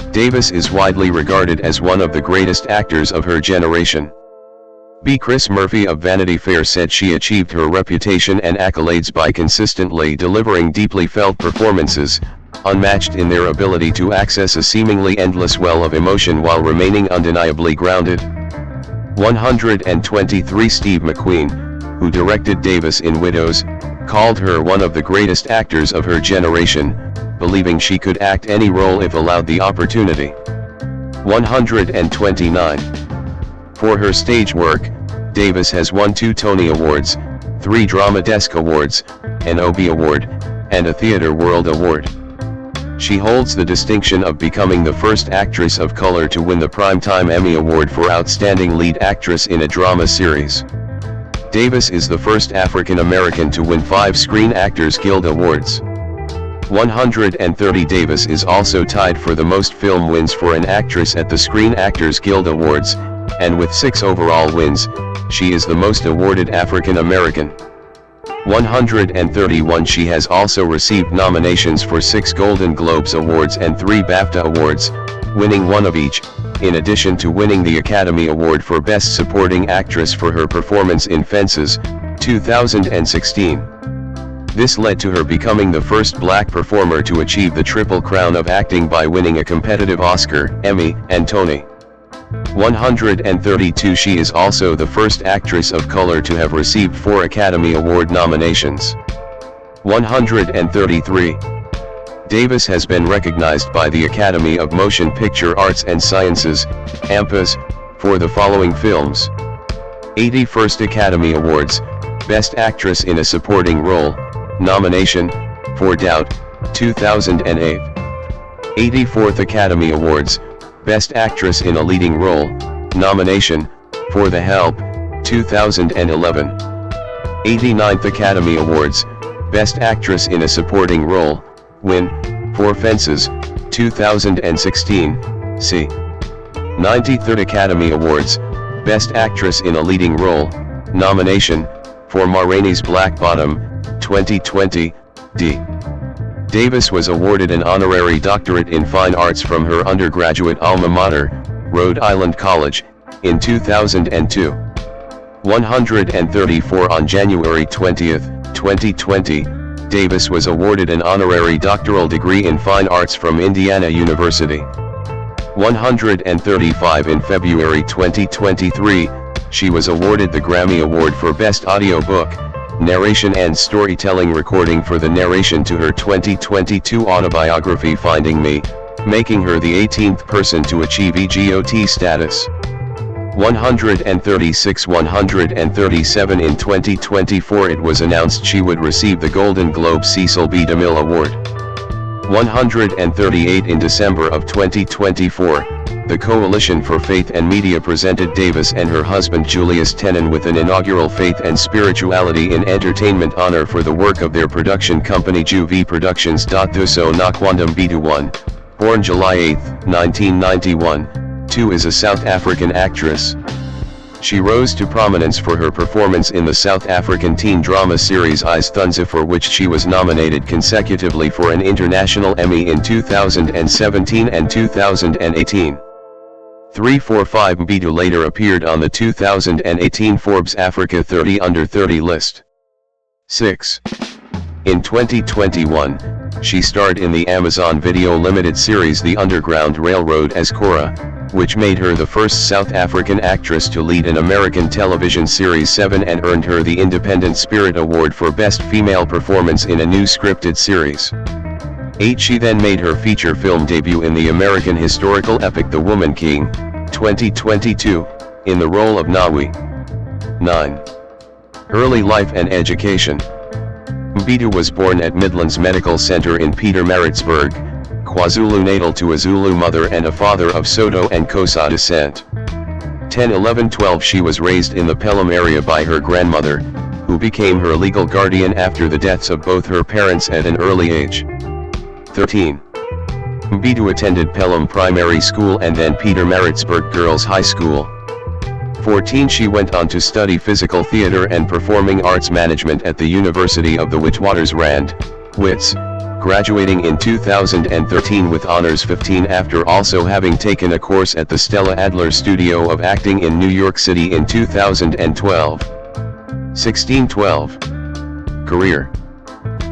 S1: Davis is widely regarded as one of the greatest actors of her generation. B. Chris Murphy of Vanity Fair said she achieved her reputation and accolades by consistently delivering deeply felt performances, unmatched in their ability to access a seemingly endless well of emotion while remaining undeniably grounded. 123 Steve McQueen, who directed Davis in Widows, called her one of the greatest actors of her generation, believing she could act any role if allowed the opportunity. 129. For her stage work, Davis has won 2 Tony Awards, 3 Drama Desk Awards, an Obie Award, and a Theatre World Award. She holds the distinction of becoming the first actress of color to win the Primetime Emmy Award for Outstanding Lead Actress in a Drama Series. Davis is the first African American to win 5 Screen Actors Guild Awards. 130 Davis is also tied for the most film wins for an actress at the Screen Actors Guild Awards, and with 6 overall wins, she is the most awarded African American. 131 She has also received nominations for 6 Golden Globes Awards and 3 BAFTA Awards, winning 1 of each, in addition to winning the Academy Award for Best Supporting Actress for her performance in Fences, 2016. This led to her becoming the first black performer to achieve the Triple Crown of acting by winning a competitive Oscar, Emmy, and Tony. 132 She is also the first actress of color to have received 4 Academy Award nominations. 133. Davis has been recognized by the Academy of Motion Picture Arts and Sciences, AMPAS, for the following films: 81st Academy Awards, Best Actress in a Supporting Role, nomination, for Doubt, 2008. 84th Academy Awards, Best Actress in a Leading Role, nomination, for The Help, 2011. 89th Academy Awards, Best Actress in a Supporting Role, win, for Fences, 2016, c. 93rd Academy Awards, Best Actress in a Leading Role, nomination, for Ma Rainey's Black Bottom, 2020, d. Davis was awarded an honorary doctorate in fine arts from her undergraduate alma mater, Rhode Island College, in 2002. 134 On January 20, 2020, Davis was awarded an honorary doctoral degree in fine arts from Indiana University. 135 In February 2023, she was awarded the Grammy Award for Best Audiobook, Narration and Storytelling Recording for the narration to her 2022 autobiography Finding Me, making her the 18th person to achieve EGOT status. 136 137 In 2024 it was announced she would receive the Golden Globe Cecil B. DeMille Award. 138 In December of 2024, the Coalition for Faith and Media presented Davis and her husband Julius Tenon with an inaugural Faith and Spirituality in Entertainment honor for the work of their production company Juvi Productions. Thuso Mbedu 1, born July 8, 1991, 2 is a South African actress. She rose to prominence for her performance in the South African teen drama series Thuso, for which she was nominated consecutively for an International Emmy in 2017 and 2018. 345 Mbedu later appeared on the 2018 Forbes Africa 30 Under 30 list. 6. In 2021, she starred in the Amazon Video Limited series The Underground Railroad as Cora, which made her the first South African actress to lead an American television series 7 and earned her the Independent Spirit Award for Best Female Performance in a New Scripted Series. 8. She then made her feature film debut in the American historical epic The Woman King, 2022, in the role of Nawi. 9. Early life and education. Mbedu was born at Midlands Medical Center in Pietermaritzburg, KwaZulu-Natal to a Zulu mother and a father of Soto and Xhosa descent. 10, 11, 12 She was raised in the Pelham area by her grandmother, who became her legal guardian after the deaths of both her parents at an early age. 13. Mbedu attended Pelham Primary School and then Pietermaritzburg Girls High School. 14 She went on to study physical theater and performing arts management at the University of the Witwatersrand, WITS, graduating in 2013 with honors. 15 After also having taken a course at the Stella Adler Studio of Acting in New York City in 2012. 16. 12. Career.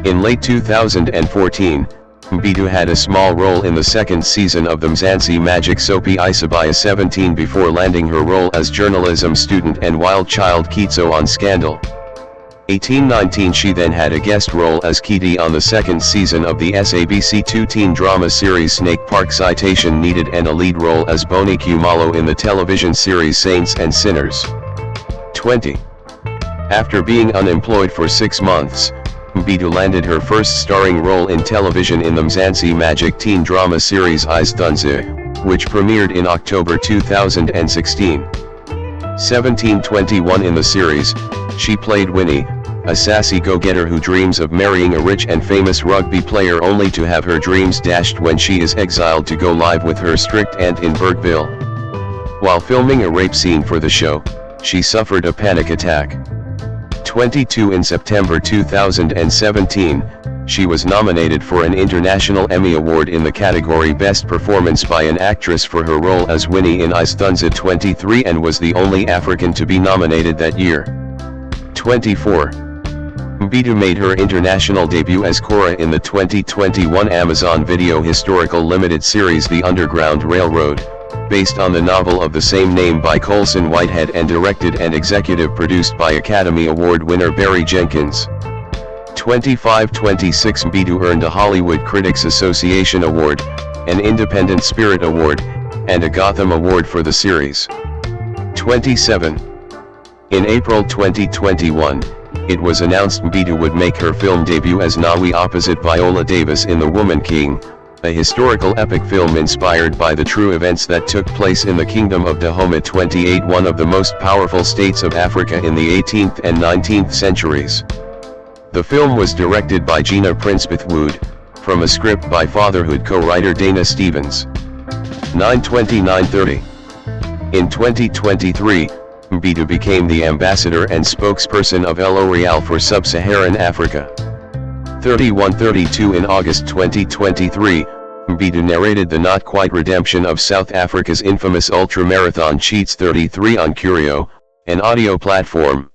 S1: In late 2014, Mbedu had a small role in the second season of the Mzansi Magic soapie Isibaya 17 before landing her role as journalism student and wild child Kitso on Scandal. 18-19 She then had a guest role as Kitty on the second season of the SABC2 teen drama series Snake Park. Citation needed and a lead role as Boni Kumalo in the television series Saints and Sinners. 20. After being unemployed for 6 months, Mbedu landed her first starring role in television in the Mzansi Magic teen drama series Thuso, which premiered in October 2016. 17-21 In the series, she played Winnie, a sassy go-getter who dreams of marrying a rich and famous rugby player only to have her dreams dashed when she is exiled to go live with her strict aunt in Bergville. While filming a rape scene for the show, she suffered a panic attack. 22 In September 2017, she was nominated for an International Emmy Award in the category Best Performance by an Actress for her role as Winnie in Thuso 23 and was the only African to be nominated that year. 24. Mbedu made her international debut as Cora in the 2021 Amazon Video Historical Limited series The Underground Railroad, based on the novel of the same name by Colson Whitehead and directed and executive produced by Academy Award winner Barry Jenkins. 25-26 Mbedu earned a Hollywood Critics Association Award, an Independent Spirit Award, and a Gotham Award for the series. 27. In April 2021, it was announced Mbedu would make her film debut as Nawi opposite Viola Davis in The Woman King, a historical epic film inspired by the true events that took place in the Kingdom of Dahomey 28, one of the most powerful states of Africa in the 18th and 19th centuries. The film was directed by Gina Prince-Bithwood, from a script by Fatherhood co-writer Dana Stevens. 9/29/30. In 2023, Mbedu became the ambassador and spokesperson of L'Oréal for Sub-Saharan Africa. 31/32. In August 2023, Mbedu narrated the not-quite redemption of South Africa's infamous ultra-marathon Cheats 33 on Curio, an audio platform.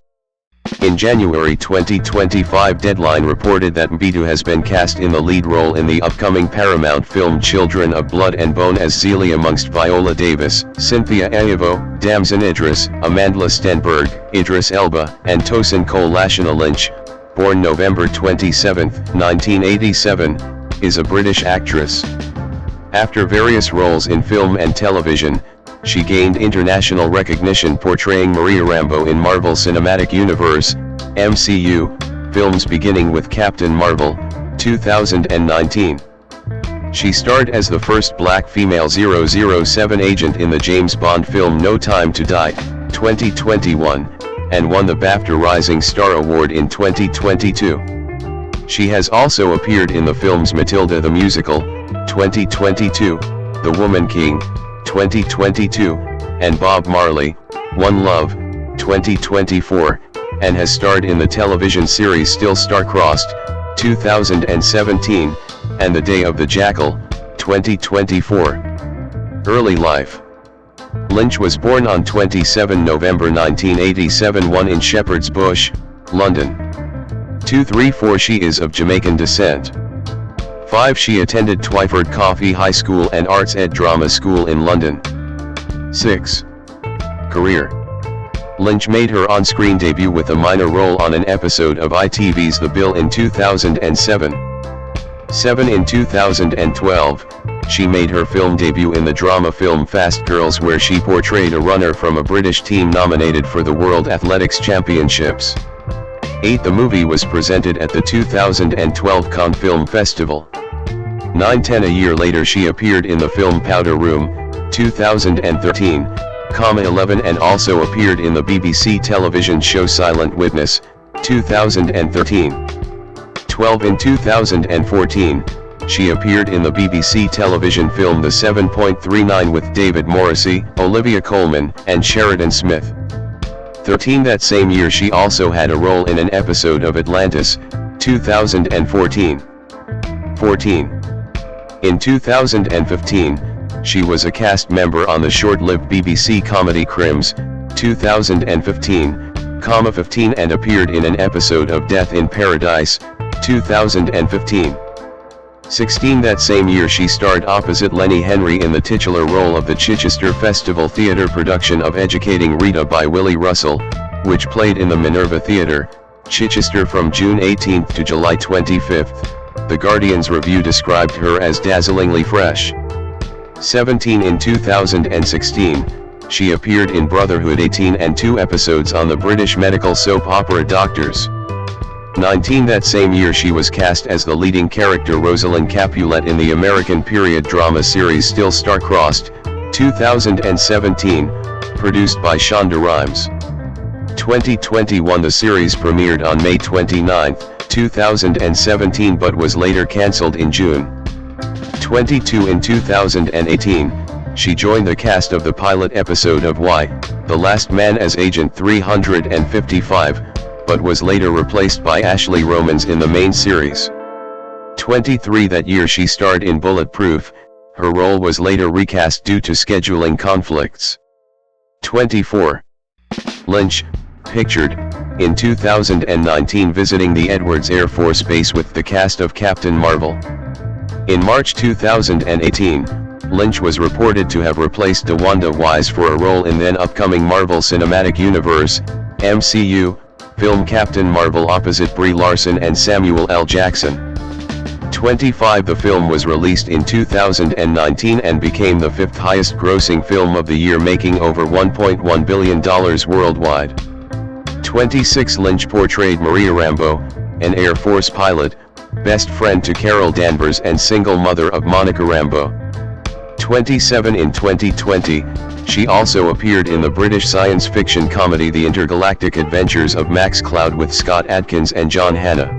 S1: In January 2025, Deadline reported that Mbedu has been cast in the lead role in the upcoming Paramount film Children of Blood and Bone as Zelie amongst Viola Davis, Cynthia Erivo, Damson Idris, Amandla Stenberg, Idris Elba, and Tosin Cole. Lashana Lynch, born November 27, 1987, is a British actress. After various roles in film and television, she gained international recognition portraying Maria Rambeau in Marvel Cinematic Universe, MCU, films beginning with Captain Marvel, 2019. She starred as the first black female 007 agent in the James Bond film No Time to Die, 2021, and won the BAFTA Rising Star Award in 2022. She has also appeared in the films Matilda the Musical, 2022, The Woman King, 2022, and Bob Marley, One Love, 2024, and has starred in the television series Still Star-Crossed, 2017, and The Day of the Jackal, 2024. Early life. Lynch was born on 27 November 1987, 1 in Shepherd's Bush, London. 234. She is of Jamaican descent. 5. She attended Twyford Coffee High School and Arts Ed Drama School in London. 6. Career. Lynch made her on-screen debut with a minor role on an episode of ITV's The Bill in 2007. 7. In 2012, she made her film debut in the drama film Fast Girls, where she portrayed a runner from a British team nominated for the World Athletics Championships. 8. The movie was presented at the 2012 Cannes Film Festival. 9/10. A year later she appeared in the film Powder Room, 2013, 11, and also appeared in the BBC television show Silent Witness, 2013. 12. In 2014, she appeared in the BBC television film The 7.39 with David Morrissey, Olivia Colman, and Sheridan Smith. 13. That same year she also had a role in an episode of Atlantis, 2014. 14. In 2015, she was a cast member on the short-lived BBC comedy Crims, 2015, 15, and appeared in an episode of Death in Paradise, 2015. 16. That same year she starred opposite Lenny Henry in the titular role of the Chichester Festival Theatre production of Educating Rita by Willie Russell, which played in the Minerva Theatre, Chichester from June 18 to July 25. The Guardian's review described her as dazzlingly fresh. 17. In 2016, she appeared in Brotherhood 18 and 2 episodes on the British medical soap opera Doctors. 19. That same year she was cast as the leading character Rosalind Capulet in the American period drama series Still Star-Crossed, 2017, produced by Shonda Rhimes. 2021. The series premiered on May 29, 2017, but was later cancelled in June. 22. In 2018, she joined the cast of the pilot episode of Y, The Last Man as Agent 355, but was later replaced by Ashley Romans in the main series. 23. That year she starred in Bulletproof. Her role was later recast due to scheduling conflicts. 24. Lynch, pictured, in 2019 visiting the Edwards Air Force Base with the cast of Captain Marvel. In March 2018, Lynch was reported to have replaced DeWanda Wise for a role in then upcoming Marvel Cinematic Universe, MCU, film Captain Marvel opposite Brie Larson and Samuel L. Jackson. 25. The film was released in 2019 and became the 5th highest grossing film of the year, making over $1.1 billion worldwide. 26 Lynch portrayed Maria Rambo, an Air Force pilot, best friend to Carol Danvers and single mother of Monica Rambeau. 27 In 2020, she also appeared in the British science fiction comedy The Intergalactic Adventures of Max Cloud with Scott Adkins and John Hannah.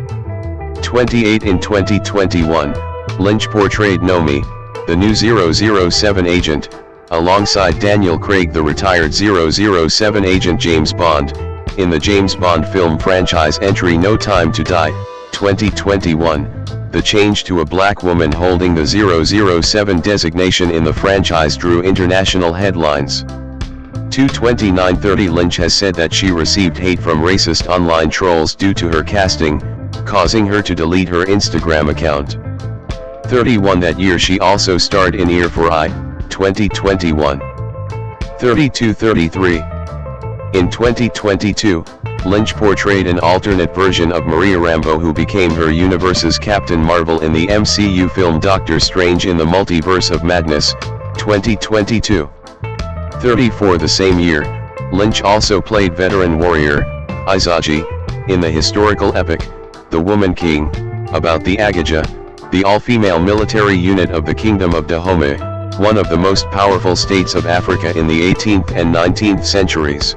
S1: 28 In 2021, Lynch portrayed Nomi, the new 007 agent, alongside Daniel Craig the retired 007 agent James Bond, in the James Bond film franchise entry No Time to Die. 2021, the change to a black woman holding the 007 designation in the franchise drew international headlines. 22930 Lynch has said that she received hate from racist online trolls due to her casting, causing her to delete her Instagram account. 31 That year she also starred in Ear for Eye, 2021. 3233. In 2022, Lynch portrayed an alternate version of Maria Rambeau who became her universe's Captain Marvel in the MCU film Doctor Strange in the Multiverse of Madness, 2022. 34 The same year, Lynch also played veteran warrior, Agojie, in the historical epic, The Woman King, about the Agojie, the all-female military unit of the Kingdom of Dahomey, one of the most powerful states of Africa in the 18th and 19th centuries.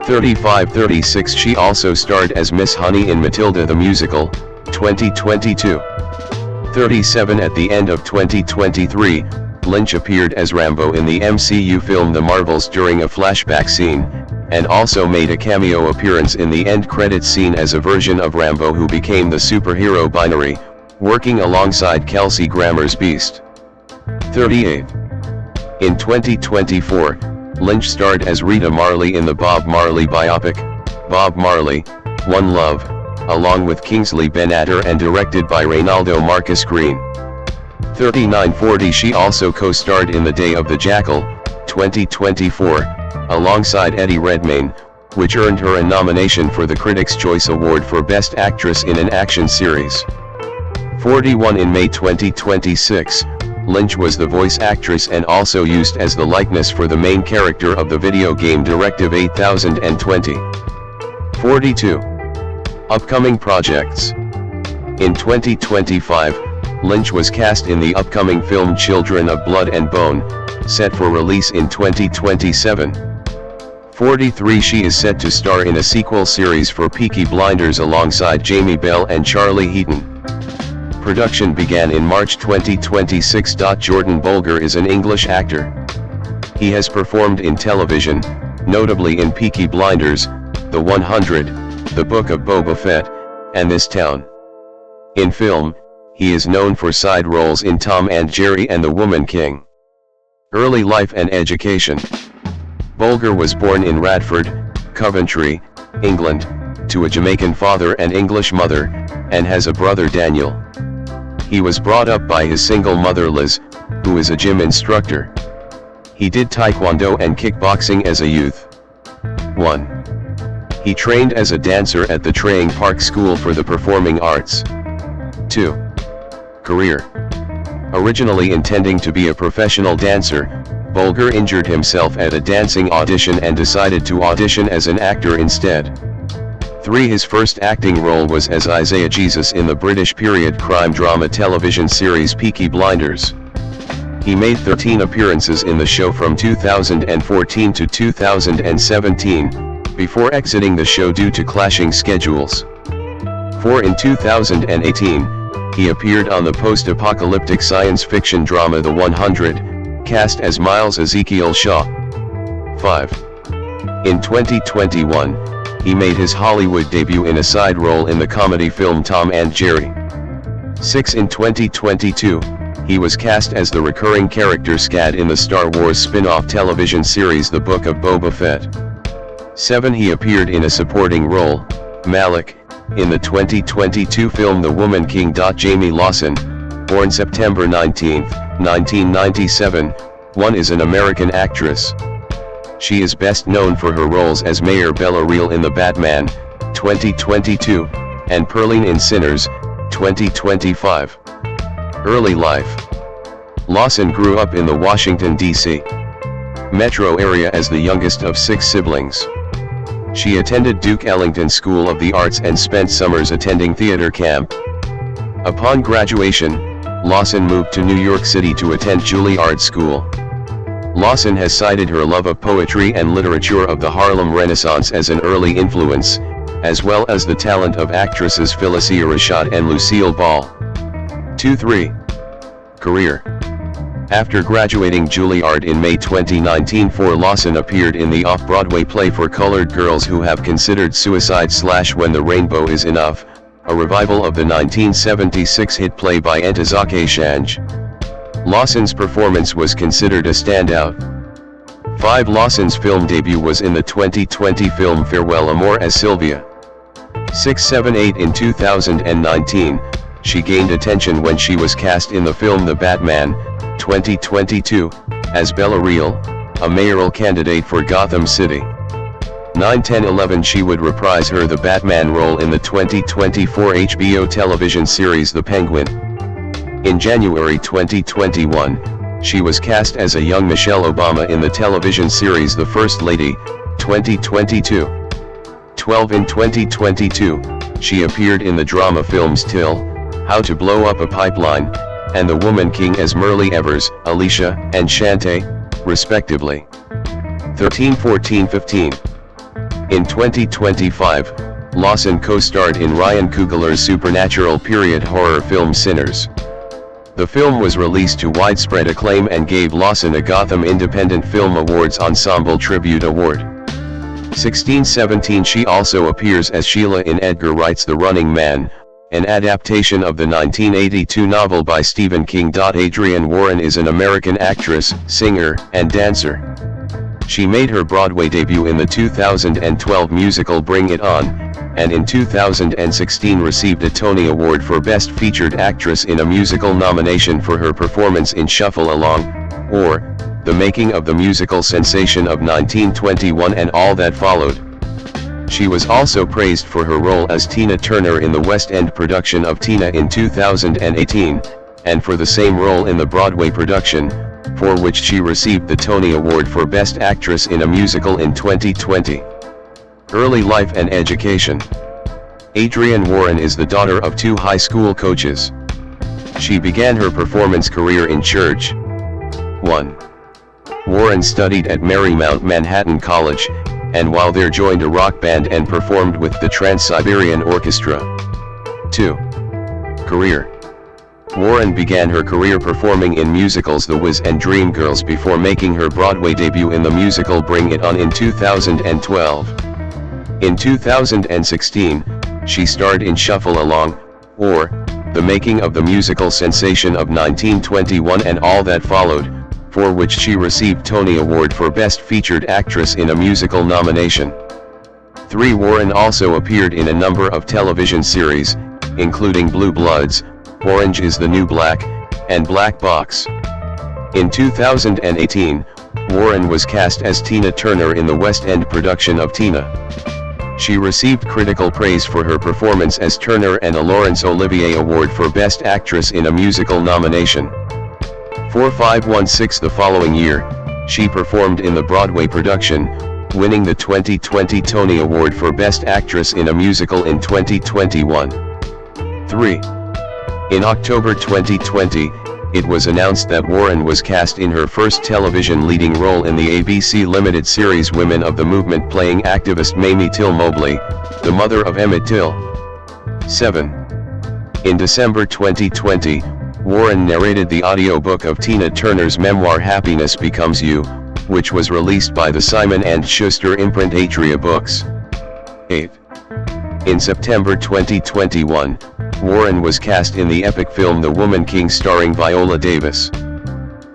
S1: 35-36 She also starred as Miss Honey in Matilda the Musical, 2022. 37 At the end of 2023, Lynch appeared as Rambeau in the MCU film The Marvels during a flashback scene, and also made a cameo appearance in the end credits scene as a version of Rambeau who became the superhero Binary, working alongside Kelsey Grammer's Beast. 38. In 2024, Lynch starred as Rita Marley in the Bob Marley biopic, Bob Marley, One Love, along with Kingsley Ben-Adir and directed by Reynaldo Marcus Green. 39-40 She also co-starred in The Day of the Jackal, 2024, alongside Eddie Redmayne, which earned her a nomination for the Critics' Choice Award for Best Actress in an Action Series. 41 In May 2026, Lynch was the voice actress and also used as the likeness for the main character of the video game Directive 8020. 42. Upcoming projects. In 2025, Lynch was cast in the upcoming film Children of Blood and Bone, set for release in 2027. 43 She is set to star in a sequel series for Peaky Blinders alongside Jamie Bell and Charlie Heaton. Production began in March 2026. Jordan Bolger is an English actor. He has performed in television, notably in Peaky Blinders, The 100, The Book of Boba Fett, and This Town. In film, he is known for side roles in Tom and Jerry and The Woman King. Early life and education. Bolger was born in Radford, Coventry, England, to a Jamaican father and English mother, and has a brother Daniel. He was brought up by his single mother Liz, who is a gym instructor. He did taekwondo and kickboxing as a youth. 1. He trained as a dancer at the Traying Park School for the Performing Arts. 2. Career. Originally intending to be a professional dancer, Bolger injured himself at a dancing audition and decided to audition as an actor instead. 3. His first acting role was as Isaiah Jesus in the British period crime drama television series Peaky Blinders. He made 13 appearances in the show from 2014 to 2017, before exiting the show due to clashing schedules. 4. In 2018, he appeared on the post-apocalyptic science fiction drama The 100, cast as Miles Ezekiel Shaw. 5. In 2021, he made his Hollywood debut in a side role in the comedy film Tom and Jerry. 6. In 2022, he was cast as the recurring character Scad in the Star Wars spin-off television series The Book of Boba Fett. 7. He appeared in a supporting role, Malik, in the 2022 film The Woman King. Jamie Lawson, born September 19, 1997, is an American actress. She is best known for her roles as Mayor Bella Real in The Batman, 2022, and Perline in Sinners, 2025. Early life. Lawson grew up in the Washington, D.C. metro area as the youngest of 6 siblings. She attended Duke Ellington School of the Arts and spent summers attending theater camp. Upon graduation, Lawson moved to New York City to attend Juilliard School. Lawson has cited her love of poetry and literature of the Harlem Renaissance as an early influence, as well as the talent of actresses Felicia Rashad and Lucille Ball. 2-3. Career. After graduating Juilliard in May 2019, Lawson appeared in the off-Broadway play for colored girls who have considered suicide / When the Rainbow is Enough, a revival of the 1976 hit play by Ntozake Shange. Lawson's performance was considered a standout. 5. Lawson's film debut was in the 2020 film Farewell Amor as Sylvia. 6, 7, 8. In 2019, she gained attention when she was cast in the film The Batman, 2022, as Bella Real, a mayoral candidate for Gotham City. 9, 10, 11. She would reprise the Batman role in the 2024 HBO television series The Penguin. In January 2021, she was cast as a young Michelle Obama in the television series The First Lady, 2022. 12. In 2022, she appeared in the drama films Till, How to Blow Up a Pipeline, and The Woman King as Merle Evers, Alicia, and Shantae, respectively. 13, 14, 15. In 2025, Lawson co-starred in Ryan Coogler's supernatural period horror film Sinners. The film was released to widespread acclaim and gave Lawson a Gotham Independent Film Awards Ensemble Tribute Award. 16, 17. She also appears as Sheila in Edgar Wright's The Running Man, an adaptation of the 1982 novel by Stephen King. Adrienne Warren is an American actress, singer, and dancer. She made her Broadway debut in the 2012 musical Bring It On, and in 2016 received a Tony Award for Best Featured Actress in a Musical nomination for her performance in Shuffle Along, or The Making of the Musical Sensation of 1921 and All That Followed. She was also praised for her role as Tina Turner in the West End production of Tina in 2018, and for the same role in the Broadway production, for which she received the Tony Award for Best Actress in a Musical in 2020. Early life and education. Adrienne Warren is the daughter of 2 high school coaches. She began her performance career in church. 1. Warren studied at Marymount Manhattan College, and while there joined a rock band and performed with the Trans-Siberian Orchestra. 2. Career. Warren began her career performing in musicals The Wiz and Dreamgirls before making her Broadway debut in the musical Bring It On in 2012. In 2016, she starred in Shuffle Along, or The Making of the Musical Sensation of 1921 and All That Followed, for which she received Tony Award for Best Featured Actress in a Musical nomination. 3. Warren also appeared in a number of television series, including Blue Bloods, Orange is the New Black, and Black Box. In 2018, Warren was cast as Tina Turner in the West End production of Tina. She received critical praise for her performance as Turner and a Laurence Olivier Award for Best Actress in a Musical nomination. 4, 5, 1, 6. The following year, she performed in the Broadway production, winning the 2020 Tony Award for Best Actress in a Musical in 2021. 3. In October 2020, it was announced that Warren was cast in her first television leading role in the ABC limited series Women of the Movement, playing activist Mamie Till Mobley, the mother of Emmett Till. 7. In December 2020, Warren narrated the audiobook of Tina Turner's memoir Happiness Becomes You, which was released by the Simon & Schuster imprint Atria Books. 8. In September 2021, Warren was cast in the epic film The Woman King starring Viola Davis.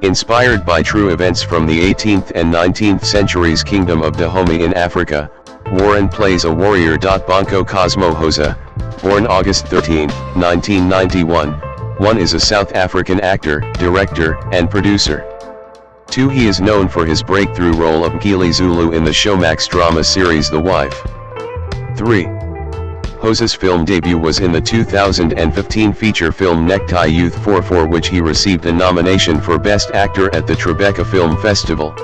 S1: Inspired by true events from the 18th and 19th centuries Kingdom of Dahomey in Africa, Warren plays a warrior. Bonko Cosmo Hosa, born August 13, 1991, 1 is a South African actor, director, and producer. 2 He is known for his breakthrough role of Mkili Zulu in the Showmax drama series The Wife. 3. Hosa's film debut was in the 2015 feature film Necktie Youth 4, for which he received a nomination for Best Actor at the Tribeca Film Festival.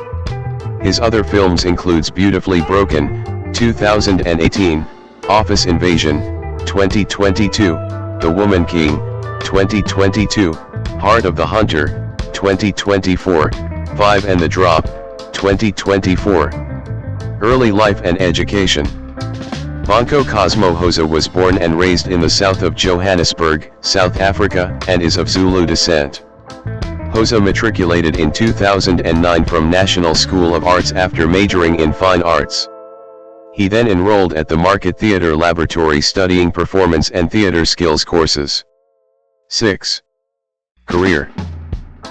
S1: His other films includes Beautifully Broken, 2018, Office Invasion, 2022, The Woman King, 2022, Heart of the Hunter, 2024, Five and the Drop, 2024. Early life and education. Bonko Cosmo Hosa was born and raised in the south of Johannesburg, South Africa, and is of Zulu descent. Hosa matriculated in 2009 from National School of Arts after majoring in fine arts. He then enrolled at the Market Theatre Laboratory studying performance and theatre skills courses. 6. Career.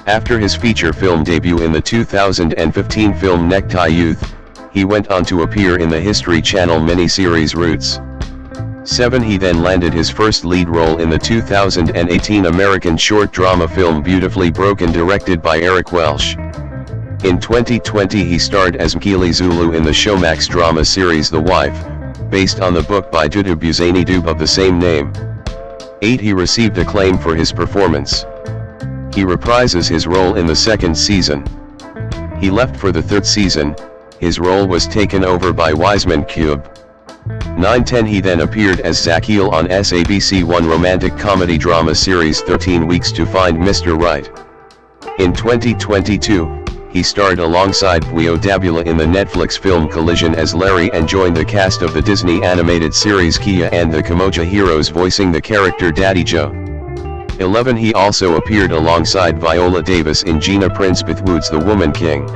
S1: After his feature film debut in the 2015 film Necktie Youth, he went on to appear in the History Channel miniseries Roots. 7. He then landed his first lead role in the 2018 American short drama film Beautifully Broken, directed by Eric Welsh. In 2020 he starred as Mkili Zulu in the Showmax drama series The Wife, based on the book by Dudu Buzani Dube of the same name. 8. He received acclaim for his performance. He reprises his role in the second season. He left for the third season. His role was taken over by Wiseman Cube. 9-10 He then appeared as Zakil on SABC1 romantic comedy drama series 13 Weeks to Find Mr. Right. In 2022, he starred alongside Viola Davis in the Netflix film Collision as Larry and joined the cast of the Disney animated series Kia and the Kamoja Heroes, voicing the character Daddy Joe. 11 He also appeared alongside Viola Davis in Gina Prince Bythewood's The Woman King.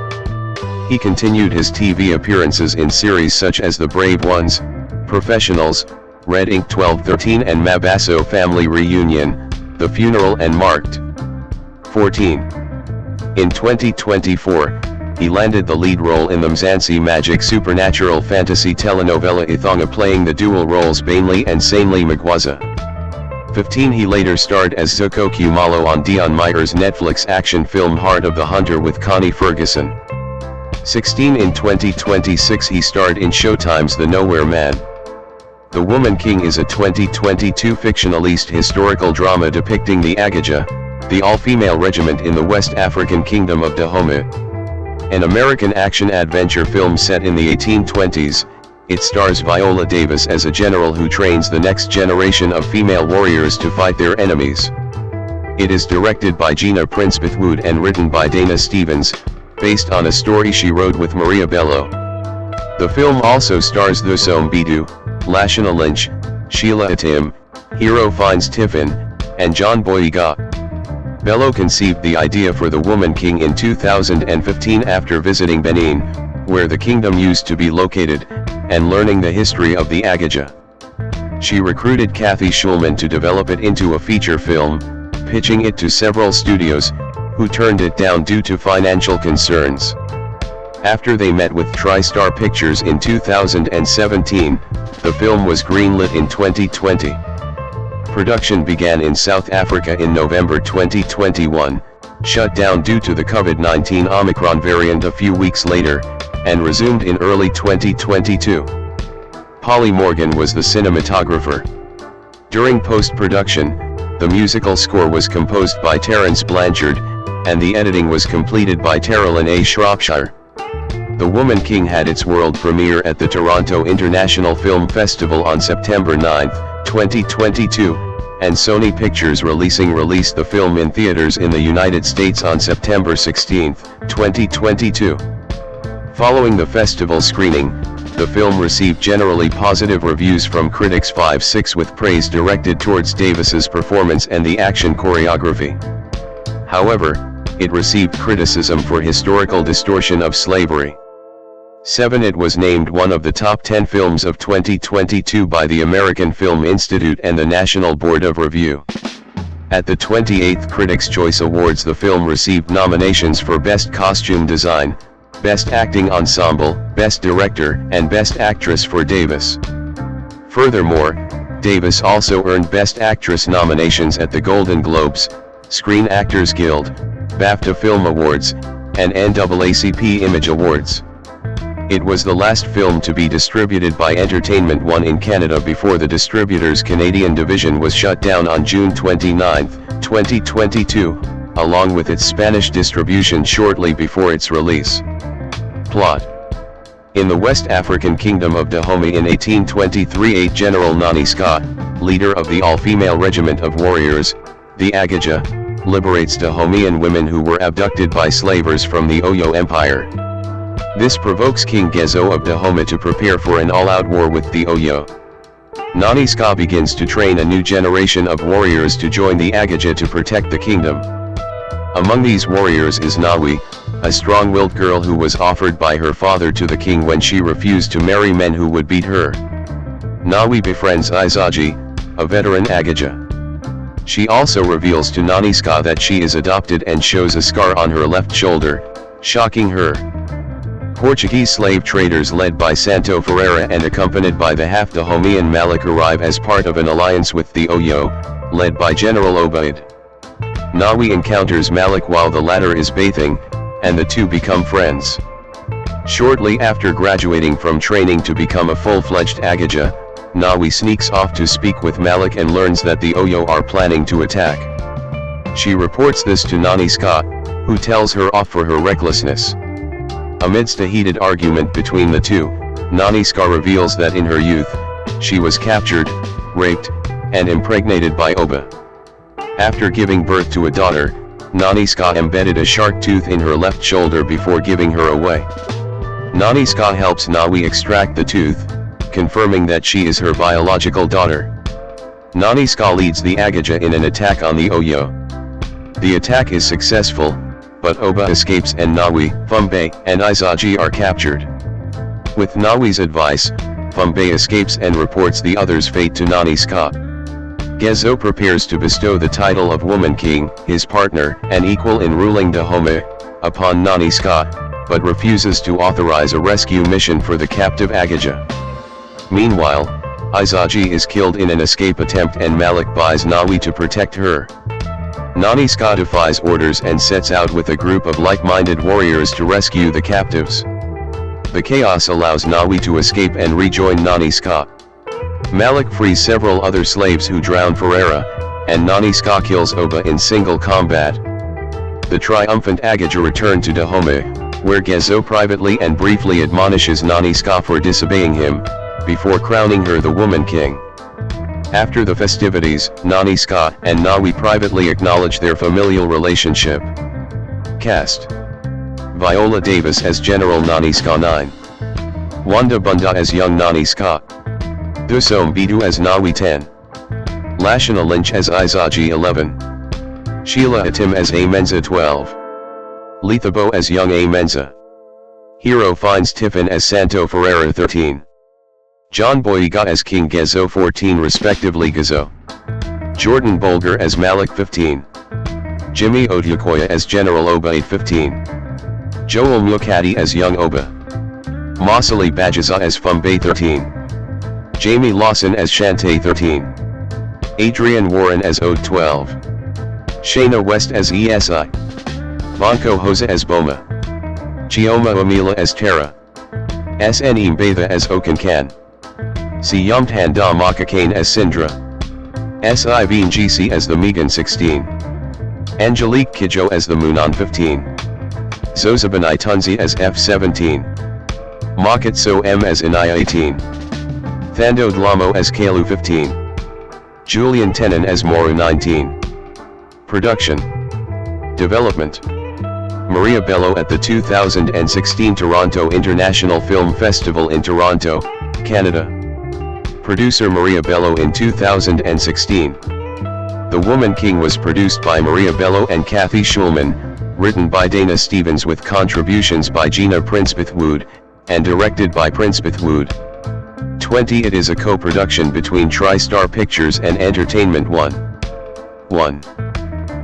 S1: He continued his TV appearances in series such as The Brave Ones, Professionals, Red Ink 1213 and Mabasso Family Reunion, The Funeral and Marked. 14. In 2024, he landed the lead role in the Mzansi Magic supernatural fantasy telenovela Ithonga, playing the dual roles Bainley and Sanely Magwaza. 15 He later starred as Zuko Kumalo on Dion Meyer's Netflix action film Heart of the Hunter with Connie Ferguson. 16 In 2026 he starred in Showtime's The Nowhere Man. The Woman King is a 2022 fictionalist historical drama depicting the Agojie, the all-female regiment in the West African kingdom of Dahomey. An American action-adventure film set in the 1820s, it stars Viola Davis as a general who trains the next generation of female warriors to fight their enemies. It is directed by Gina Prince Bythewood and written by Dana Stevens, based on a story she wrote with Maria Bello. The film also stars Thuso Mbedu, Lashana Lynch, Sheila Atim, Hero Finds Tiffin, and John Boyega. Bello conceived the idea for The Woman King in 2015 after visiting Benin, where the kingdom used to be located, and learning the history of the Agojie. She recruited Kathy Schulman to develop it into a feature film, pitching it to several studios, who turned it down due to financial concerns. After they met with TriStar Pictures in 2017, the film was greenlit in 2020. Production began in South Africa in November 2021, shut down due to the COVID-19 Omicron variant a few weeks later, and resumed in early 2022. Polly Morgan was the cinematographer. During post-production, the musical score was composed by Terence Blanchard, and the editing was completed by Terrellyn A. Shropshire. The Woman King had its world premiere at the Toronto International Film Festival on September 9, 2022, and Sony Pictures released the film in theaters in the United States on September 16, 2022. Following the festival screening, the film received generally positive reviews from critics 5/6 with praise directed towards Davis's performance and the action choreography. However, it received criticism for historical distortion of slavery. 7. It was named one of the top 10 films of 2022 by the American Film Institute and the National Board of Review. At the 28th Critics' Choice Awards, the film received nominations for Best Costume Design, Best Acting Ensemble, Best Director, and Best Actress for Davis. Furthermore, Davis also earned Best Actress nominations at the Golden Globes, Screen Actors Guild, BAFTA Film Awards, and NAACP Image Awards. It was the last film to be distributed by Entertainment One in Canada before the distributor's Canadian division was shut down on June 29, 2022, along with its Spanish distribution shortly before its release. Plot. In the West African Kingdom of Dahomey in 1823, 8 General Nanisca, leader of the all-female regiment of warriors, the Agojie, liberates Dahomeyan women who were abducted by slavers from the Oyo Empire. This provokes King Gezo of Dahomey to prepare for an all-out war with the Oyo. Nanisca begins to train a new generation of warriors to join the Agojie to protect the kingdom. Among these warriors is Nawi, a strong-willed girl who was offered by her father to the king when she refused to marry men who would beat her. Nawi befriends Agojie, a veteran Agojie. She also reveals to Nanisca that she is adopted and shows a scar on her left shoulder, shocking her. Portuguese slave traders led by Santo Ferreira and accompanied by the half-Dahomeyan Malik arrive as part of an alliance with the Oyo, led by General Obaid. Nawi encounters Malik while the latter is bathing, and the two become friends. Shortly after graduating from training to become a full-fledged Agojie, Nawi sneaks off to speak with Malik and learns that the Oyo are planning to attack. She reports this to Nanisca, who tells her off for her recklessness. Amidst a heated argument between the two, Nanisca reveals that in her youth, she was captured, raped, and impregnated by Oba. After giving birth to a daughter, Nanisca embedded a shark tooth in her left shoulder before giving her away. Nanisca helps Nawi extract the tooth, confirming that she is her biological daughter. Nanisca leads the Agojie in an attack on the Oyo. The attack is successful, but Oba escapes and Nawi, Fumbe, and Agojie are captured. With Nawi's advice, Fumbe escapes and reports the others' fate to Nanisca. Gezo prepares to bestow the title of Woman King, his partner and equal in ruling Dahomey, upon Nanisca, but refuses to authorize a rescue mission for the captive Agojie. Meanwhile, Agojie is killed in an escape attempt and Malik buys Nawi to protect her. Nanisca defies orders and sets out with a group of like-minded warriors to rescue the captives. The chaos allows Nawi to escape and rejoin Nanisca. Malik frees several other slaves who drown Ferreira, and Nanisca kills Oba in single combat. The triumphant Agojie return to Dahomey, where Gezo privately and briefly admonishes Nanisca for disobeying him, before crowning her the Woman King. After the festivities, Nanisca and Nawi privately acknowledge their familial relationship. Cast: Viola Davis as General Nanisca 9. Wanda Bunda as young Nanisca. Thuso Mbedu as Nawi 10. Lashana Lynch as Agojie 11. Sheila Atim as Amenza 12. Lethabo as young Amenza. Hero finds Tiffin as Santo Ferreira 13. John Boyega as King Gezo 14 respectively Gezo. Jordan Bolger as Malik 15. Jimmy Odukoya as General Oba 8-15. Joel Mukadi as young Oba. Masali Bajaza as Fumbe 13. Jamie Lawson as Shantae 13. Adrian Warren as Ode 12. Shayna West as ESI. Bonko Hosa as Boma. Chioma Amila as Tara. SN Mbetha as Okankan. Siyamtan Da Makakane as Sindra. Siveen GC as the Megan 16. Angelique Kidjo as the Munan 15. Zozabanai Tunzi as F17. Makatso M as Inaya 18. Thando Dlamo as Kalu 15. Julian Tenon as Moru 19. Production. Development. Maria Bello at the 2016 Toronto International Film Festival in Toronto, Canada. Producer Maria Bello in 2016. The Woman King was produced by Maria Bello and Kathy Schulman, written by Dana Stevens with contributions by Gina Princepith-Wood, and directed by Princepith-Wood. 20 It is a co-production between TriStar Pictures and Entertainment One.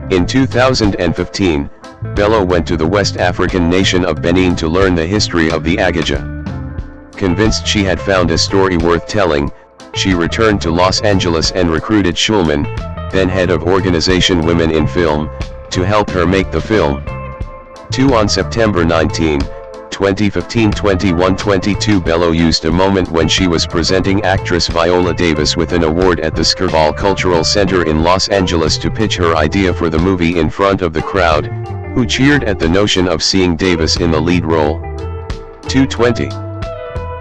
S1: In 2015, Bello went to the West African nation of Benin to learn the history of the Agojie. Convinced she had found a story worth telling, she returned to Los Angeles and recruited Schulman, then head of organization Women in Film, to help her make the film. 2 On September 19, 2015 21:22 Bello used a moment when she was presenting actress Viola Davis with an award at the Skerval Cultural Center in Los Angeles to pitch her idea for the movie in front of the crowd, who cheered at the notion of seeing Davis in the lead role. 2:20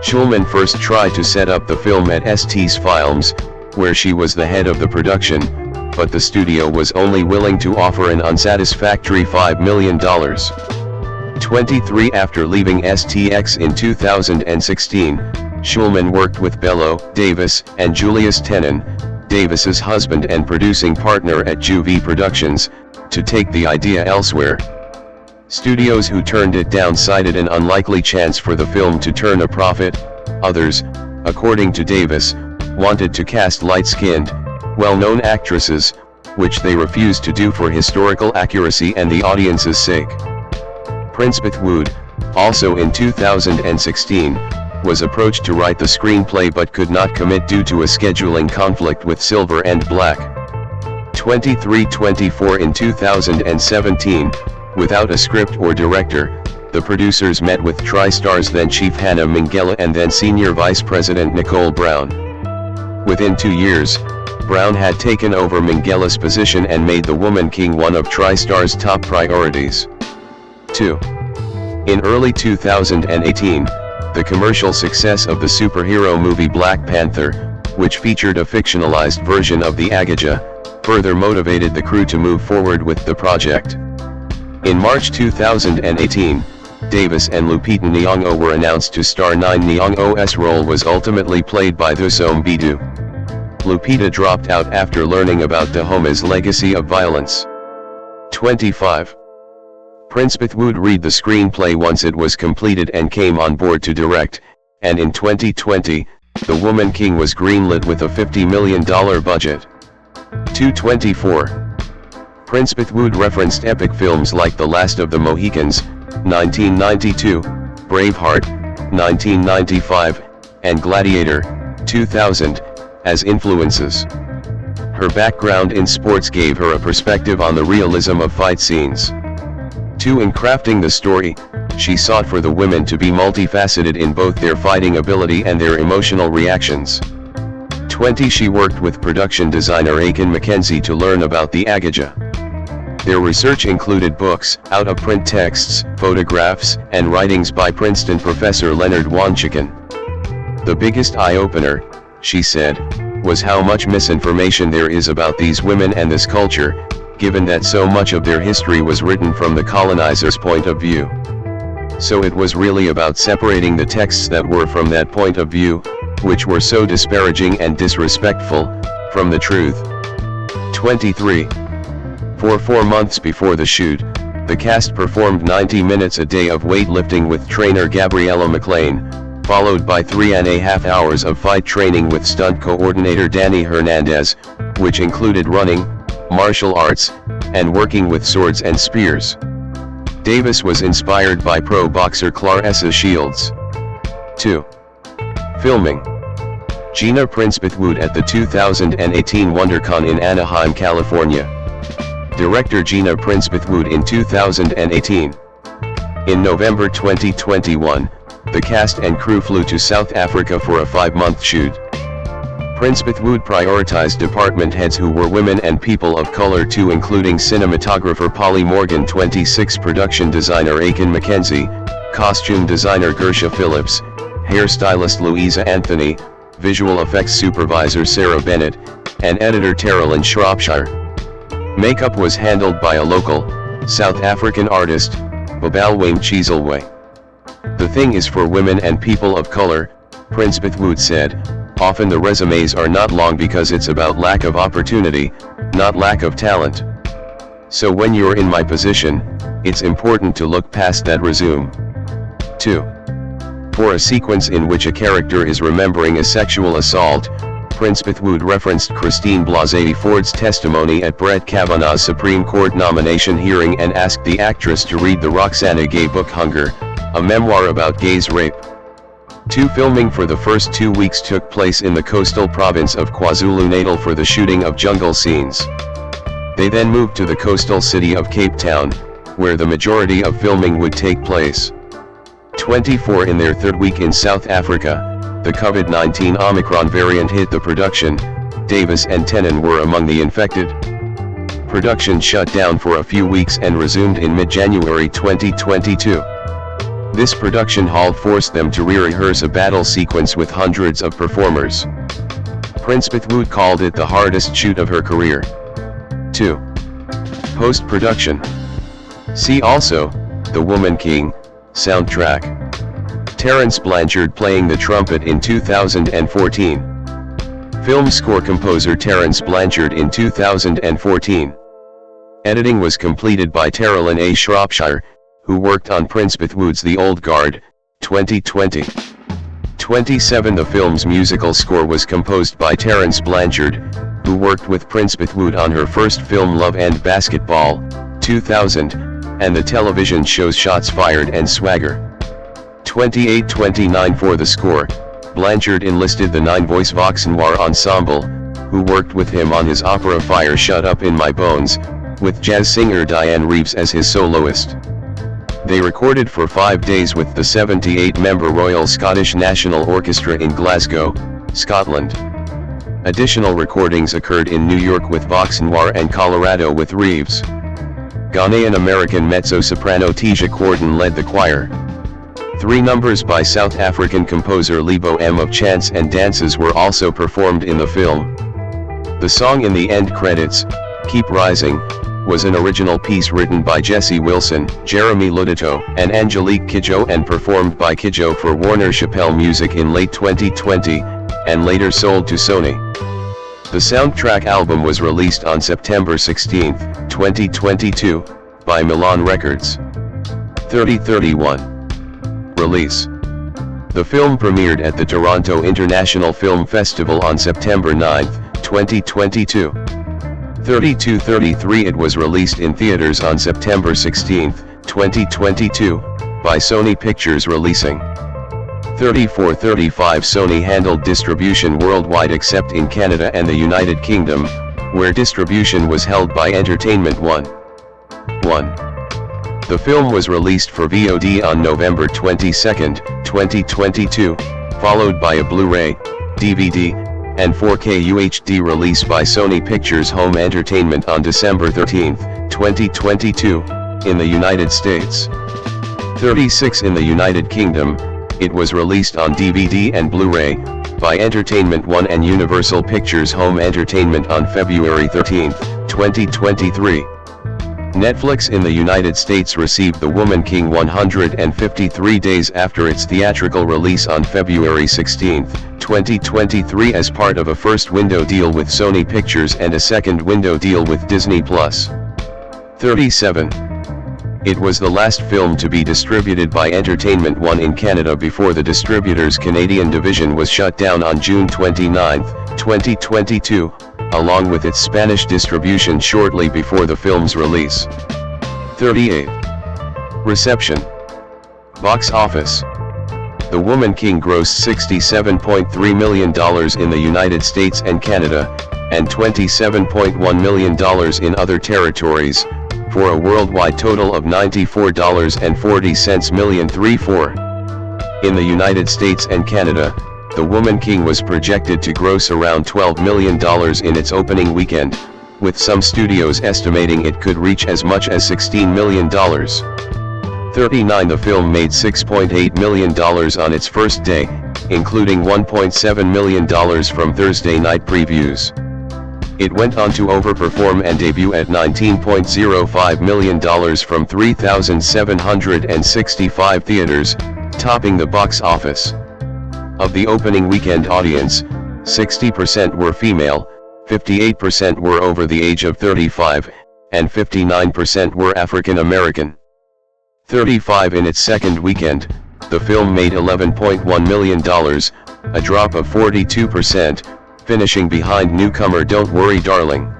S1: Schulman first tried to set up the film at ST's Films, where she was the head of the production, but the studio was only willing to offer an unsatisfactory $5 million. 23 After leaving STX in 2016, Schulman worked with Viola Davis and Julius Tenon, Davis's husband and producing partner at Juvie Productions, to take the idea elsewhere. Studios who turned it down cited an unlikely chance for the film to turn a profit. Others, according to Davis, wanted to cast light-skinned, well-known actresses, which they refused to do for historical accuracy and the audience's sake. Princebeth Wood, also in 2016, was approached to write the screenplay but could not commit due to a scheduling conflict with Silver and Black. 23-24 In 2017, without a script or director, the producers met with TriStar's then chief Hannah Minghella and then senior vice president Nicole Brown. Within 2 years, Brown had taken over Minghella's position and made The Woman King one of TriStar's top priorities. 2. In early 2018, the commercial success of the superhero movie Black Panther, which featured a fictionalized version of the Agojie, further motivated the crew to move forward with the project. In March 2018, Davis and Lupita Nyong'o were announced to star. Nyong'o's role was ultimately played by Thuso Mbedu. Lupita dropped out after learning about Dahomey's legacy of violence. 25. Princebeth would read the screenplay once it was completed and came on board to direct, and in 2020, The Woman King was greenlit with a $50 million budget. 224. Princebeth Wood referenced epic films like The Last of the Mohicans, 1992, Braveheart, 1995, and Gladiator, 2000, as influences. Her background in sports gave her a perspective on the realism of fight scenes. 2. In crafting the story, she sought for the women to be multifaceted in both their fighting ability and their emotional reactions. 20. She worked with production designer Aiken Mackenzie to learn about the Agojie. Their research included books, out-of-print texts, photographs, and writings by Princeton professor Leonard Wanchikin. The biggest eye-opener, she said, was how much misinformation there is about these women and this culture, given that so much of their history was written from the colonizers' point of view. So it was really about separating the texts that were from that point of view, which were so disparaging and disrespectful, from the truth. 23. For 4 months before the shoot, the cast performed 90 minutes a day of weightlifting with trainer Gabriella McLean, followed by 3.5 hours of fight training with stunt coordinator Danny Hernandez, which included running, martial arts, and working with swords and spears. Davis was inspired by pro boxer Claressa Shields. 2. Filming. Gina Princebeth Wood at the 2018 WonderCon in Anaheim, California. Director Gina Princebeth Wood in 2018. In November 2021, the cast and crew flew to South Africa for a 5-month shoot. Princebeth Wood prioritized department heads who were women and people of color too, including cinematographer Polly Morgan, 26 production designer Aiken Mackenzie, costume designer Gersha Phillips, hairstylist Louisa Anthony, visual effects supervisor Sarah Bennett, and editor Terrellyn Shropshire. Makeup was handled by a local, South African artist, Babalwayne Chiselwe. The thing is, for women and people of color, Princebeth Wood said, often the resumes are not long because it's about lack of opportunity, not lack of talent. So when you're in my position, it's important to look past that resume. 2. For a sequence in which a character is remembering a sexual assault, Princebeth Wood referenced Christine Blasey Ford's testimony at Brett Kavanaugh's Supreme Court nomination hearing and asked the actress to read the Roxana Gay book Hunger, a memoir about gays' rape. 2. Filming for the first 2 weeks took place in the coastal province of KwaZulu-Natal for the shooting of jungle scenes. They then moved to the coastal city of Cape Town, where the majority of filming would take place. 24. In their 3rd week in South Africa, the COVID-19 Omicron variant hit the production. Davis and Tenon were among the infected. Production shut down for a few weeks and resumed in mid-January 2022. This production hall forced them to re-rehearse a battle sequence with hundreds of performers. Prince Bethwood called it the hardest shoot of her career. 2. Post-production. See also, The Woman King, soundtrack. Terence Blanchard playing the trumpet in 2014. Film score composer Terence Blanchard in 2014. Editing was completed by Terrelyn A. Shropshire, who worked on Prince Bethwood's The Old Guard, 2020. 27. The film's musical score was composed by Terence Blanchard, who worked with Prince Bethwood on her first film Love and Basketball, 2000, and the television shows Shots Fired and Swagger. 28-29. For the score, Blanchard enlisted the 9-voice Vox Noir Ensemble, who worked with him on his opera Fire Shut Up in My Bones, with jazz singer Diane Reeves as his soloist. They recorded for 5 days with the 78-member Royal Scottish National Orchestra in Glasgow, Scotland. Additional recordings occurred in New York with Vox Noir and Colorado with Reeves. Ghanaian-American mezzo-soprano Tisha Corden led the choir. 3 numbers by South African composer Lebo M of Chants and Dances were also performed in the film. The song in the end credits, Keep Rising, was an original piece written by Jesse Wilson, Jeremy Ludito, and Angelique Kidjo and performed by Kidjo for Warner Chappell Music in late 2020, and later sold to Sony. The soundtrack album was released on September 16, 2022, by Milan Records. 3031. Release. The film premiered at the Toronto International Film Festival on September 9, 2022. 3233. It was released in theaters on September 16, 2022, by Sony Pictures Releasing. 3435. Sony handled distribution worldwide except in Canada and the United Kingdom, where distribution was held by Entertainment One. 1. The film was released for VOD on November 22, 2022, followed by a Blu-ray, DVD, and 4K UHD release by Sony Pictures Home Entertainment on December 13, 2022, in the United States. 36. In the United Kingdom, it was released on DVD and Blu-ray, by Entertainment One and Universal Pictures Home Entertainment on February 13, 2023. Netflix in the United States received The Woman King 153 days after its theatrical release on February 16, 2023 as part of a first window deal with Sony Pictures and a second window deal with Disney+. 37. It was the last film to be distributed by Entertainment One in Canada before the distributor's Canadian division was shut down on June 29, 2022, along with its Spanish distribution shortly before the film's release. 38. Reception. Box office. The Woman King grossed $67.3 million in the United States and Canada, and $27.1 million in other territories, for a worldwide total of $94.40 million. 34. In the United States and Canada, The Woman King was projected to gross around $12 million in its opening weekend, with some studios estimating it could reach as much as $16 million. 39. The film made $6.8 million on its first day, including $1.7 million from Thursday night previews. It went on to overperform and debut at $19.05 million from 3,765 theaters, topping the box office. Of the opening weekend audience, 60% were female, 58% were over the age of 35, and 59% were African American. 35. In its second weekend, the film made $11.1 million, a drop of 42%, finishing behind newcomer Don't Worry Darling.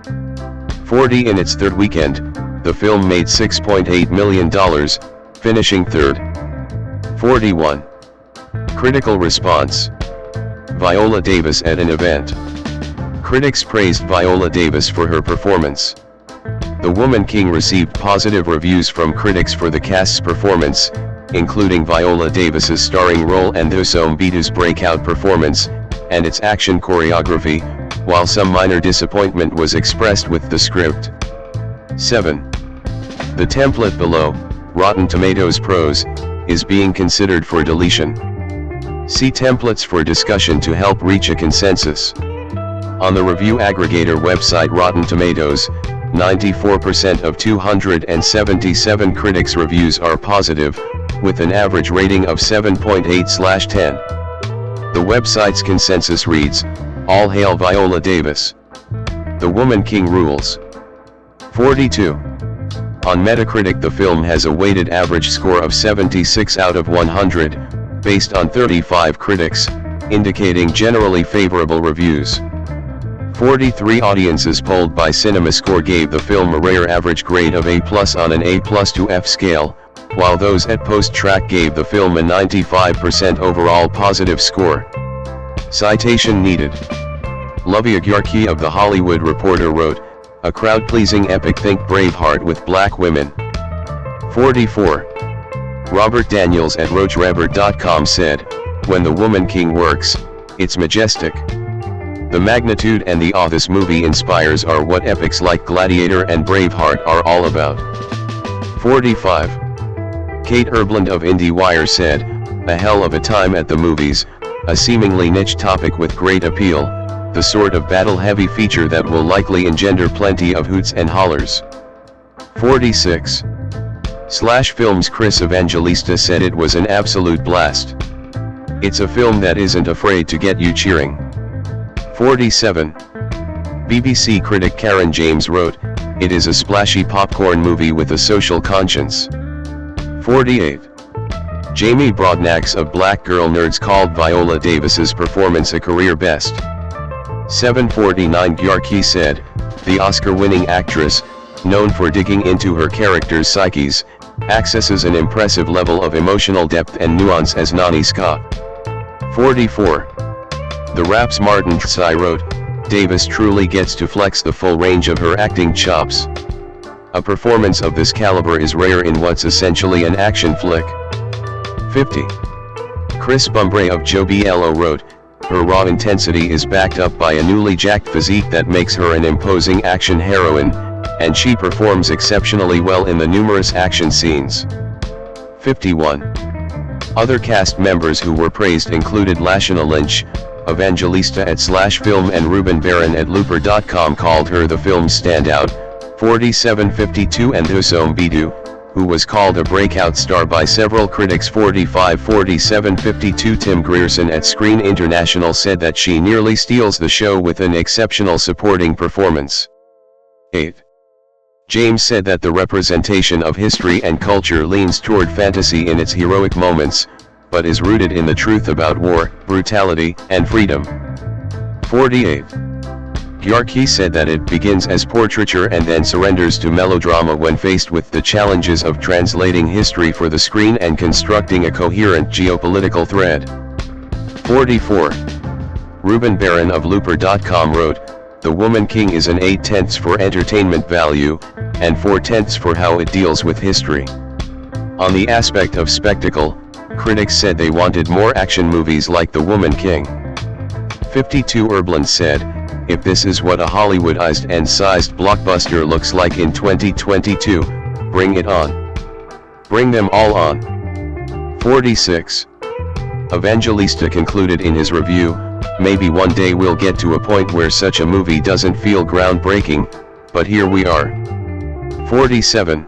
S1: 40. In its third weekend, the film made $6.8 million, finishing third. 41. Critical response. Viola Davis at an event. Critics praised Viola Davis for her performance. The Woman King received positive reviews from critics for the cast's performance, including Viola Davis's starring role and Thuso Mbedu's breakout performance, and its action choreography, while some minor disappointment was expressed with the script. 7. The template below, Rotten Tomatoes pros, is being considered for deletion. See templates for discussion to help reach a consensus. On the review aggregator website Rotten Tomatoes, 94% of 277 critics' reviews are positive, with an average rating of 7.8/10. The website's consensus reads, "All hail Viola Davis. The Woman King rules." 42. On Metacritic, the film has a weighted average score of 76 out of 100, based on 35 critics, indicating generally favorable reviews. 43 audiences polled by CinemaScore gave the film a rare average grade of A+ on an A+ to F scale, while those at PostTrack gave the film a 95% overall positive score. Citation needed. Agojie of The Hollywood Reporter wrote, "A crowd-pleasing epic, think Braveheart with black women." 44. Robert Daniels at RoachRebert.com said, "When the Woman King works, it's majestic. The magnitude and the awe this movie inspires are what epics like Gladiator and Braveheart are all about." 45. Kate Erbland of IndieWire said, "A hell of a time at the movies, a seemingly niche topic with great appeal, the sort of battle-heavy feature that will likely engender plenty of hoots and hollers." 46. /Films Chris Evangelista said it was an absolute blast. "It's a film that isn't afraid to get you cheering." 47. BBC critic Karen James wrote, "It is a splashy popcorn movie with a social conscience." 48. Jamie Broadnax of Black Girl Nerds called Viola Davis's performance a career best. 749 Agojie said, "The Oscar-winning actress, known for digging into her character's psyches, accesses an impressive level of emotional depth and nuance as Nanisca." 44. The Rap's Martin Tsai wrote, "Davis truly gets to flex the full range of her acting chops. A performance of this caliber is rare in what's essentially an action flick." 50. Chris Bumbre of Joe BLO wrote, "Her raw intensity is backed up by a newly jacked physique that makes her an imposing action heroine, and she performs exceptionally well in the numerous action scenes." 51. Other cast members who were praised included Lashana Lynch, Evangelista at /Film and Ruben Barron at Looper.com called her the film's standout, 4752, and Thuso Mbedu, who was called a breakout star by several critics, 454752. Tim Grierson at Screen International said that she nearly steals the show with an exceptional supporting performance. 8. James said that the representation of history and culture leans toward fantasy in its heroic moments, but is rooted in the truth about war, brutality, and freedom. 48. Agojie said that it begins as portraiture and then surrenders to melodrama when faced with the challenges of translating history for the screen and constructing a coherent geopolitical thread. 44. Ruben Barron of Looper.com wrote, "The Woman King is an 8/10 for entertainment value, and 4/10 for how it deals with history." On the aspect of spectacle, critics said they wanted more action movies like The Woman King. 52. Erbland said, "If this is what a Hollywoodized and sized blockbuster looks like in 2022, bring it on. Bring them all on." 46. Evangelista concluded in his review, "Maybe one day we'll get to a point where such a movie doesn't feel groundbreaking, but here we are." 47.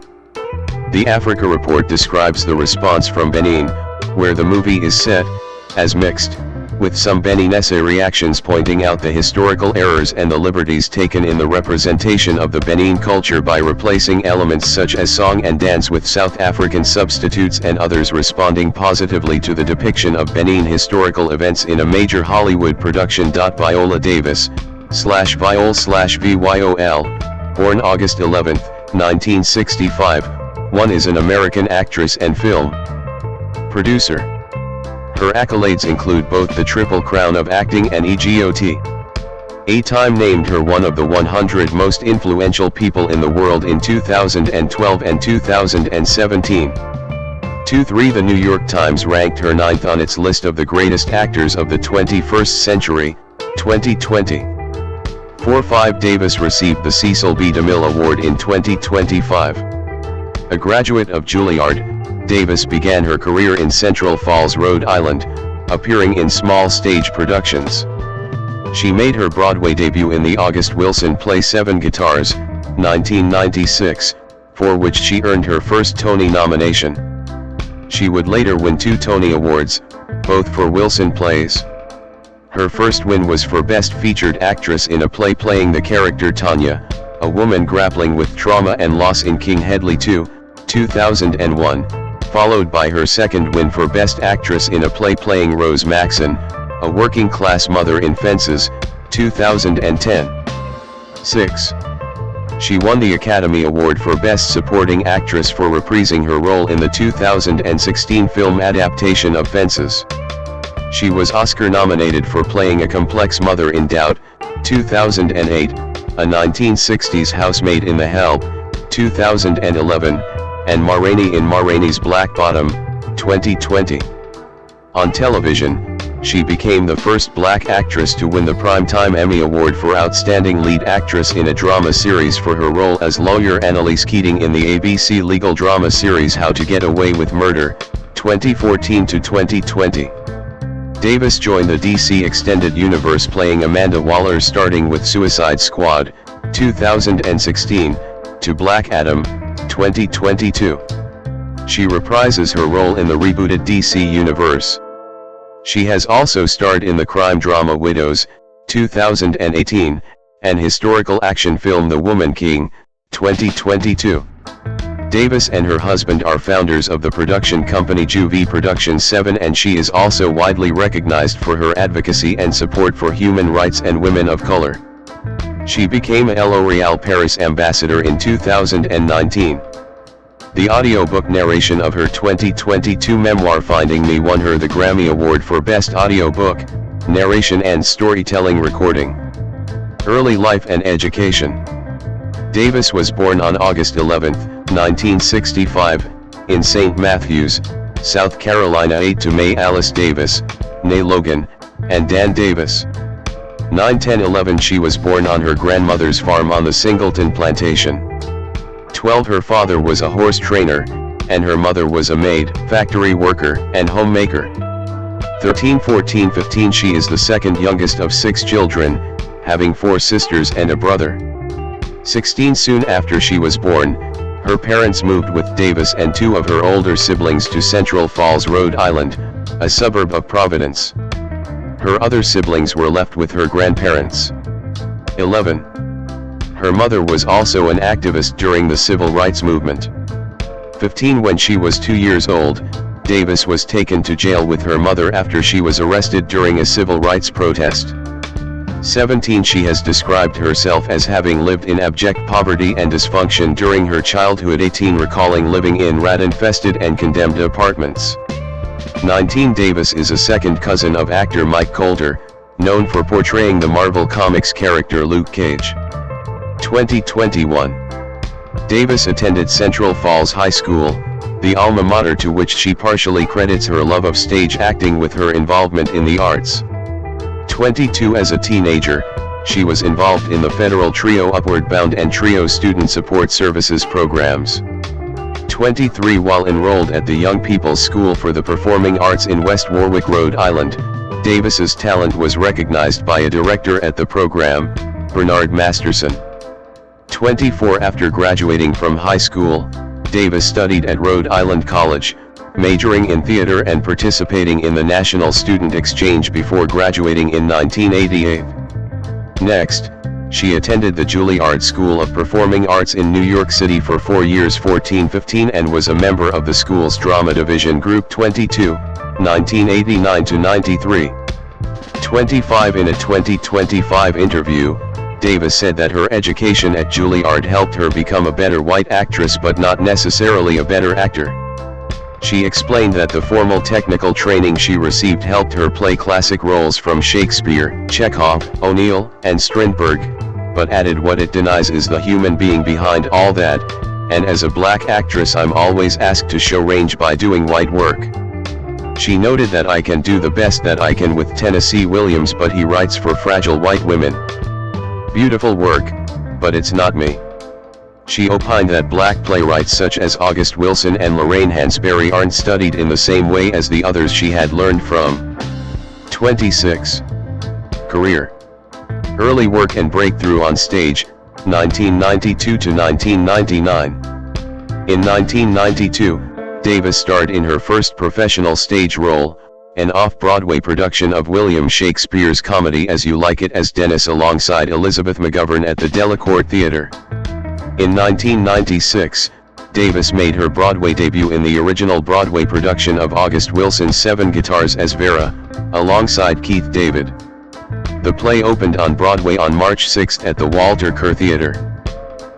S1: The Africa Report describes the response from Benin, where the movie is set, as mixed, with some Beninese reactions pointing out the historical errors and the liberties taken in the representation of the Benin culture by replacing elements such as song and dance with South African substitutes, and others responding positively to the depiction of Benin historical events in a major Hollywood production. Viola Davis, /Viol/VYOL, born August 11, 1965, is an American actress and film producer. Her accolades include both the Triple Crown of Acting and EGOT. Time named her one of the 100 most influential people in the world in 2012 and 2017. 2-3 The New York Times ranked her 9th on its list of the greatest actors of the 21st century, 2020. 4-5 Davis received the Cecil B. DeMille Award in 2025. A graduate of Juilliard, Davis began her career in Central Falls, Rhode Island, appearing in small stage productions. She made her Broadway debut in the August Wilson play Seven Guitars, 1996, for which she earned her first Tony nomination. She would later win 2 Tony Awards, both for Wilson plays. Her first win was for Best Featured Actress in a play playing the character Tanya, a woman grappling with trauma and loss in King Hedley 2, 2001, followed by her second win for Best Actress in a play playing Rose Maxon, a working-class mother in Fences, 2010. 6. She won the Academy Award for Best Supporting Actress for reprising her role in the 2016 film adaptation of Fences. She was Oscar nominated for playing a complex mother in Doubt, 2008, a 1960s housemaid in The Help, 2011, and Ma Rainey in Ma Rainey's Black Bottom, 2020. On television, she became the first black actress to win the Primetime Emmy Award for Outstanding Lead Actress in a Drama Series for her role as lawyer Annalise Keating in the ABC legal drama series How to Get Away with Murder, 2014 to 2020. Davis joined the DC Extended Universe playing Amanda Waller starting with Suicide Squad, 2016, to Black Adam, 2022. She reprises her role in the rebooted DC Universe. She has also starred in the crime drama Widows, 2018, and historical action film The Woman King, 2022. Davis and her husband are founders of the production company Juvie Productions 7, and she is also widely recognized for her advocacy and support for human rights and women of color. She became a L'Oréal Paris ambassador in 2019. The audiobook narration of her 2022 memoir Finding Me won her the Grammy Award for Best Audiobook, Narration and Storytelling Recording. Early life and education. Davis was born on August 11, 1965, in St. Matthews, South Carolina. 8 to May Alice Davis, née Logan, and Dan Davis. 9-10-11 She was born on her grandmother's farm on the Singleton Plantation. 12 Her father was a horse trainer, and her mother was a maid, factory worker, and homemaker. 13-14-15 She is the second youngest of 6 children, having 4 sisters and a brother. 16 Soon after she was born, her parents moved with Davis and 2 of her older siblings to Central Falls, Rhode Island, a suburb of Providence. Her other siblings were left with her grandparents. 11. Her mother was also an activist during the civil rights movement. 15 When she was 2 years old, Davis was taken to jail with her mother after she was arrested during a civil rights protest. 17 She has described herself as having lived in abject poverty and dysfunction during her childhood. 18 Recalling living in rat-infested and condemned apartments. 19 Davis is a second cousin of actor Mike Colter, known for portraying the Marvel Comics character Luke Cage. 2021. Davis attended Central Falls High School, the alma mater to which she partially credits her love of stage acting with her involvement in the arts. 22 As a teenager, she was involved in the federal Trio Upward Bound and Trio Student Support Services programs. 23 While enrolled at the Young People's School for the Performing Arts in West Warwick, Rhode Island, Davis's talent was recognized by a director at the program, Bernard Masterson. 24 After graduating from high school, Davis studied at Rhode Island College, majoring in theater and participating in the National Student Exchange before graduating in 1988. Next, she attended the Juilliard School of Performing Arts in New York City for 4 years 14-15 and was a member of the school's drama division Group 22, 1989-93. 25 In a 2025 interview, Davis said that her education at Juilliard helped her become a better white actress but not necessarily a better actor. She explained that the formal technical training she received helped her play classic roles from Shakespeare, Chekhov, O'Neill, and Strindberg, but added what it denies is the human being behind all that, and as a black actress I'm always asked to show range by doing white work. She noted that I can do the best that I can with Tennessee Williams, but he writes for fragile white women. Beautiful work, but it's not me. She opined that black playwrights such as August Wilson and Lorraine Hansberry aren't studied in the same way as the others she had learned from. 26. Career. Early work and breakthrough on stage, 1992 to 1999. In 1992, Davis starred in her first professional stage role, an off-Broadway production of William Shakespeare's comedy As You Like It as Dennis alongside Elizabeth McGovern at the Delacorte Theatre. In 1996, Davis made her Broadway debut in the original Broadway production of August Wilson's Seven Guitars as Vera, alongside Keith David. The play opened on Broadway on March 6 at the Walter Kerr Theatre.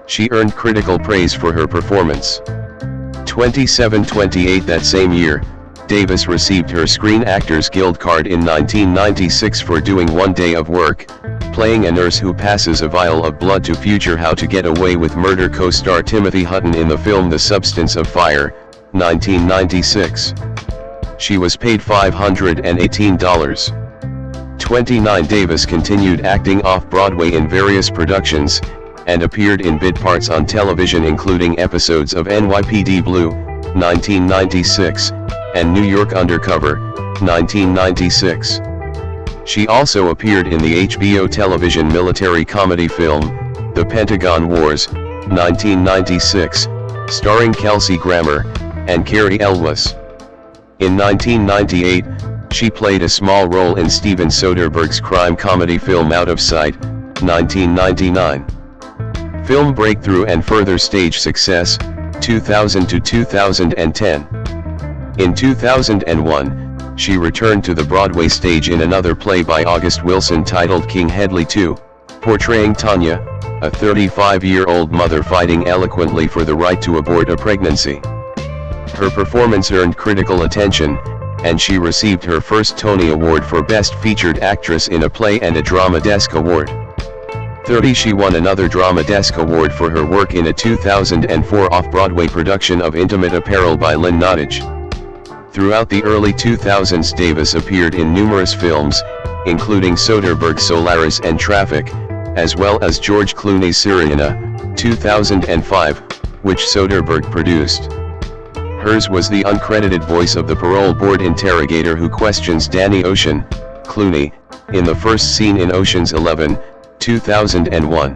S1: She earned critical praise for her performance. 27-28 that same year, Davis received her Screen Actors Guild card in 1996 for doing one day of work, playing a nurse who passes a vial of blood to future How to Get Away with Murder co-star Timothy Hutton in the film The Substance of Fire, 1996. She was paid $518. 29 Davis continued acting off-Broadway in various productions, and appeared in bit parts on television including episodes of NYPD Blue, 1996, and New York Undercover, 1996. She also appeared in the HBO television military comedy film, The Pentagon Wars, 1996, starring Kelsey Grammer, and Cary Elwes. In 1998, she played a small role in Steven Soderbergh's crime comedy film Out of Sight, 1999. Film breakthrough and further stage success, 2000 to 2010. In 2001, she returned to the Broadway stage in another play by August Wilson titled King Hedley II, portraying Tanya, a 35-year-old mother fighting eloquently for the right to abort a pregnancy. Her performance earned critical attention, and she received her first Tony Award for Best Featured Actress in a Play and a Drama Desk Award. 30 She won another Drama Desk Award for her work in a 2004 off-Broadway production of Intimate Apparel by Lynn Nottage. Throughout the early 2000s Davis appeared in numerous films, including Soderbergh's Solaris and Traffic, as well as George Clooney's Syriana, 2005, which Soderbergh produced. Hers was the uncredited voice of the parole board interrogator who questions Danny Ocean, Clooney, in the first scene in Ocean's 11, 2001.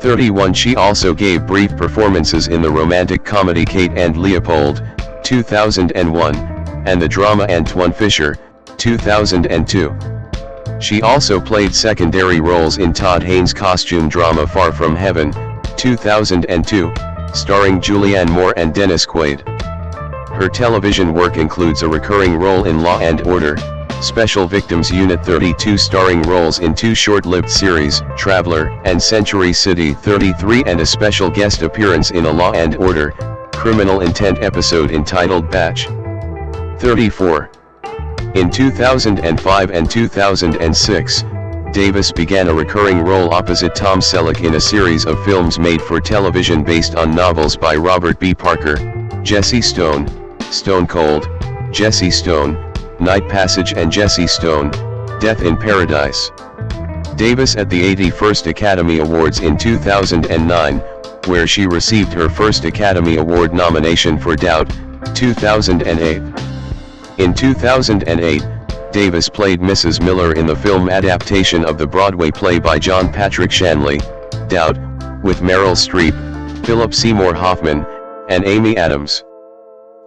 S1: 31 She also gave brief performances in the romantic comedy Kate and Leopold, 2001, and the drama Antoine Fisher, 2002. She also played secondary roles in Todd Haynes' costume drama Far From Heaven, 2002, starring Julianne Moore and Dennis Quaid. Her television work includes a recurring role in Law and Order, Special Victims Unit 32 starring roles in two short-lived series, Traveler and Century City 33 and a special guest appearance in a Law and Order, Criminal Intent episode entitled Batch. 34. In 2005 and 2006, Davis began a recurring role opposite Tom Selleck in a series of films made for television based on novels by Robert B. Parker, Jesse Stone, Stone Cold, Jesse Stone, Night Passage and Jesse Stone, Death in Paradise. Davis at the 81st Academy Awards in 2009, where she received her first Academy Award nomination for Doubt, 2008. In 2008, Davis played Mrs. Miller in the film adaptation of the Broadway play by John Patrick Shanley, Doubt, with Meryl Streep, Philip Seymour Hoffman, and Amy Adams.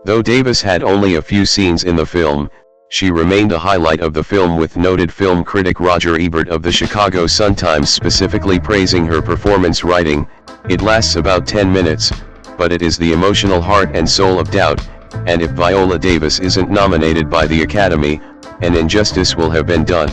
S1: Though Davis had only a few scenes in the film, she remained a highlight of the film, with noted film critic Roger Ebert of the Chicago Sun-Times specifically praising her performance, writing, "It lasts about 10 minutes, but it is the emotional heart and soul of Doubt, and if Viola Davis isn't nominated by the Academy, an injustice will have been done."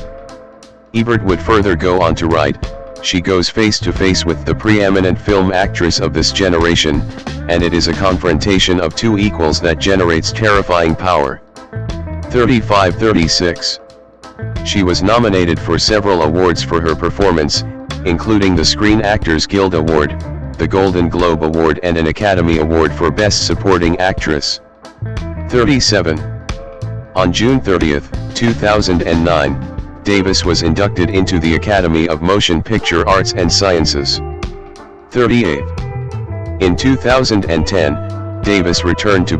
S1: Ebert would further go on to write, "She goes face to face with the preeminent film actress of this generation, and it is a confrontation of two equals that generates terrifying power." 35-36. She was nominated for several awards for her performance, including the Screen Actors Guild Award, the Golden Globe Award and an Academy Award for Best Supporting Actress. 37. On June 30, 2009, Davis was inducted into the Academy of Motion Picture Arts and Sciences. 38. In 2010, Davis returned to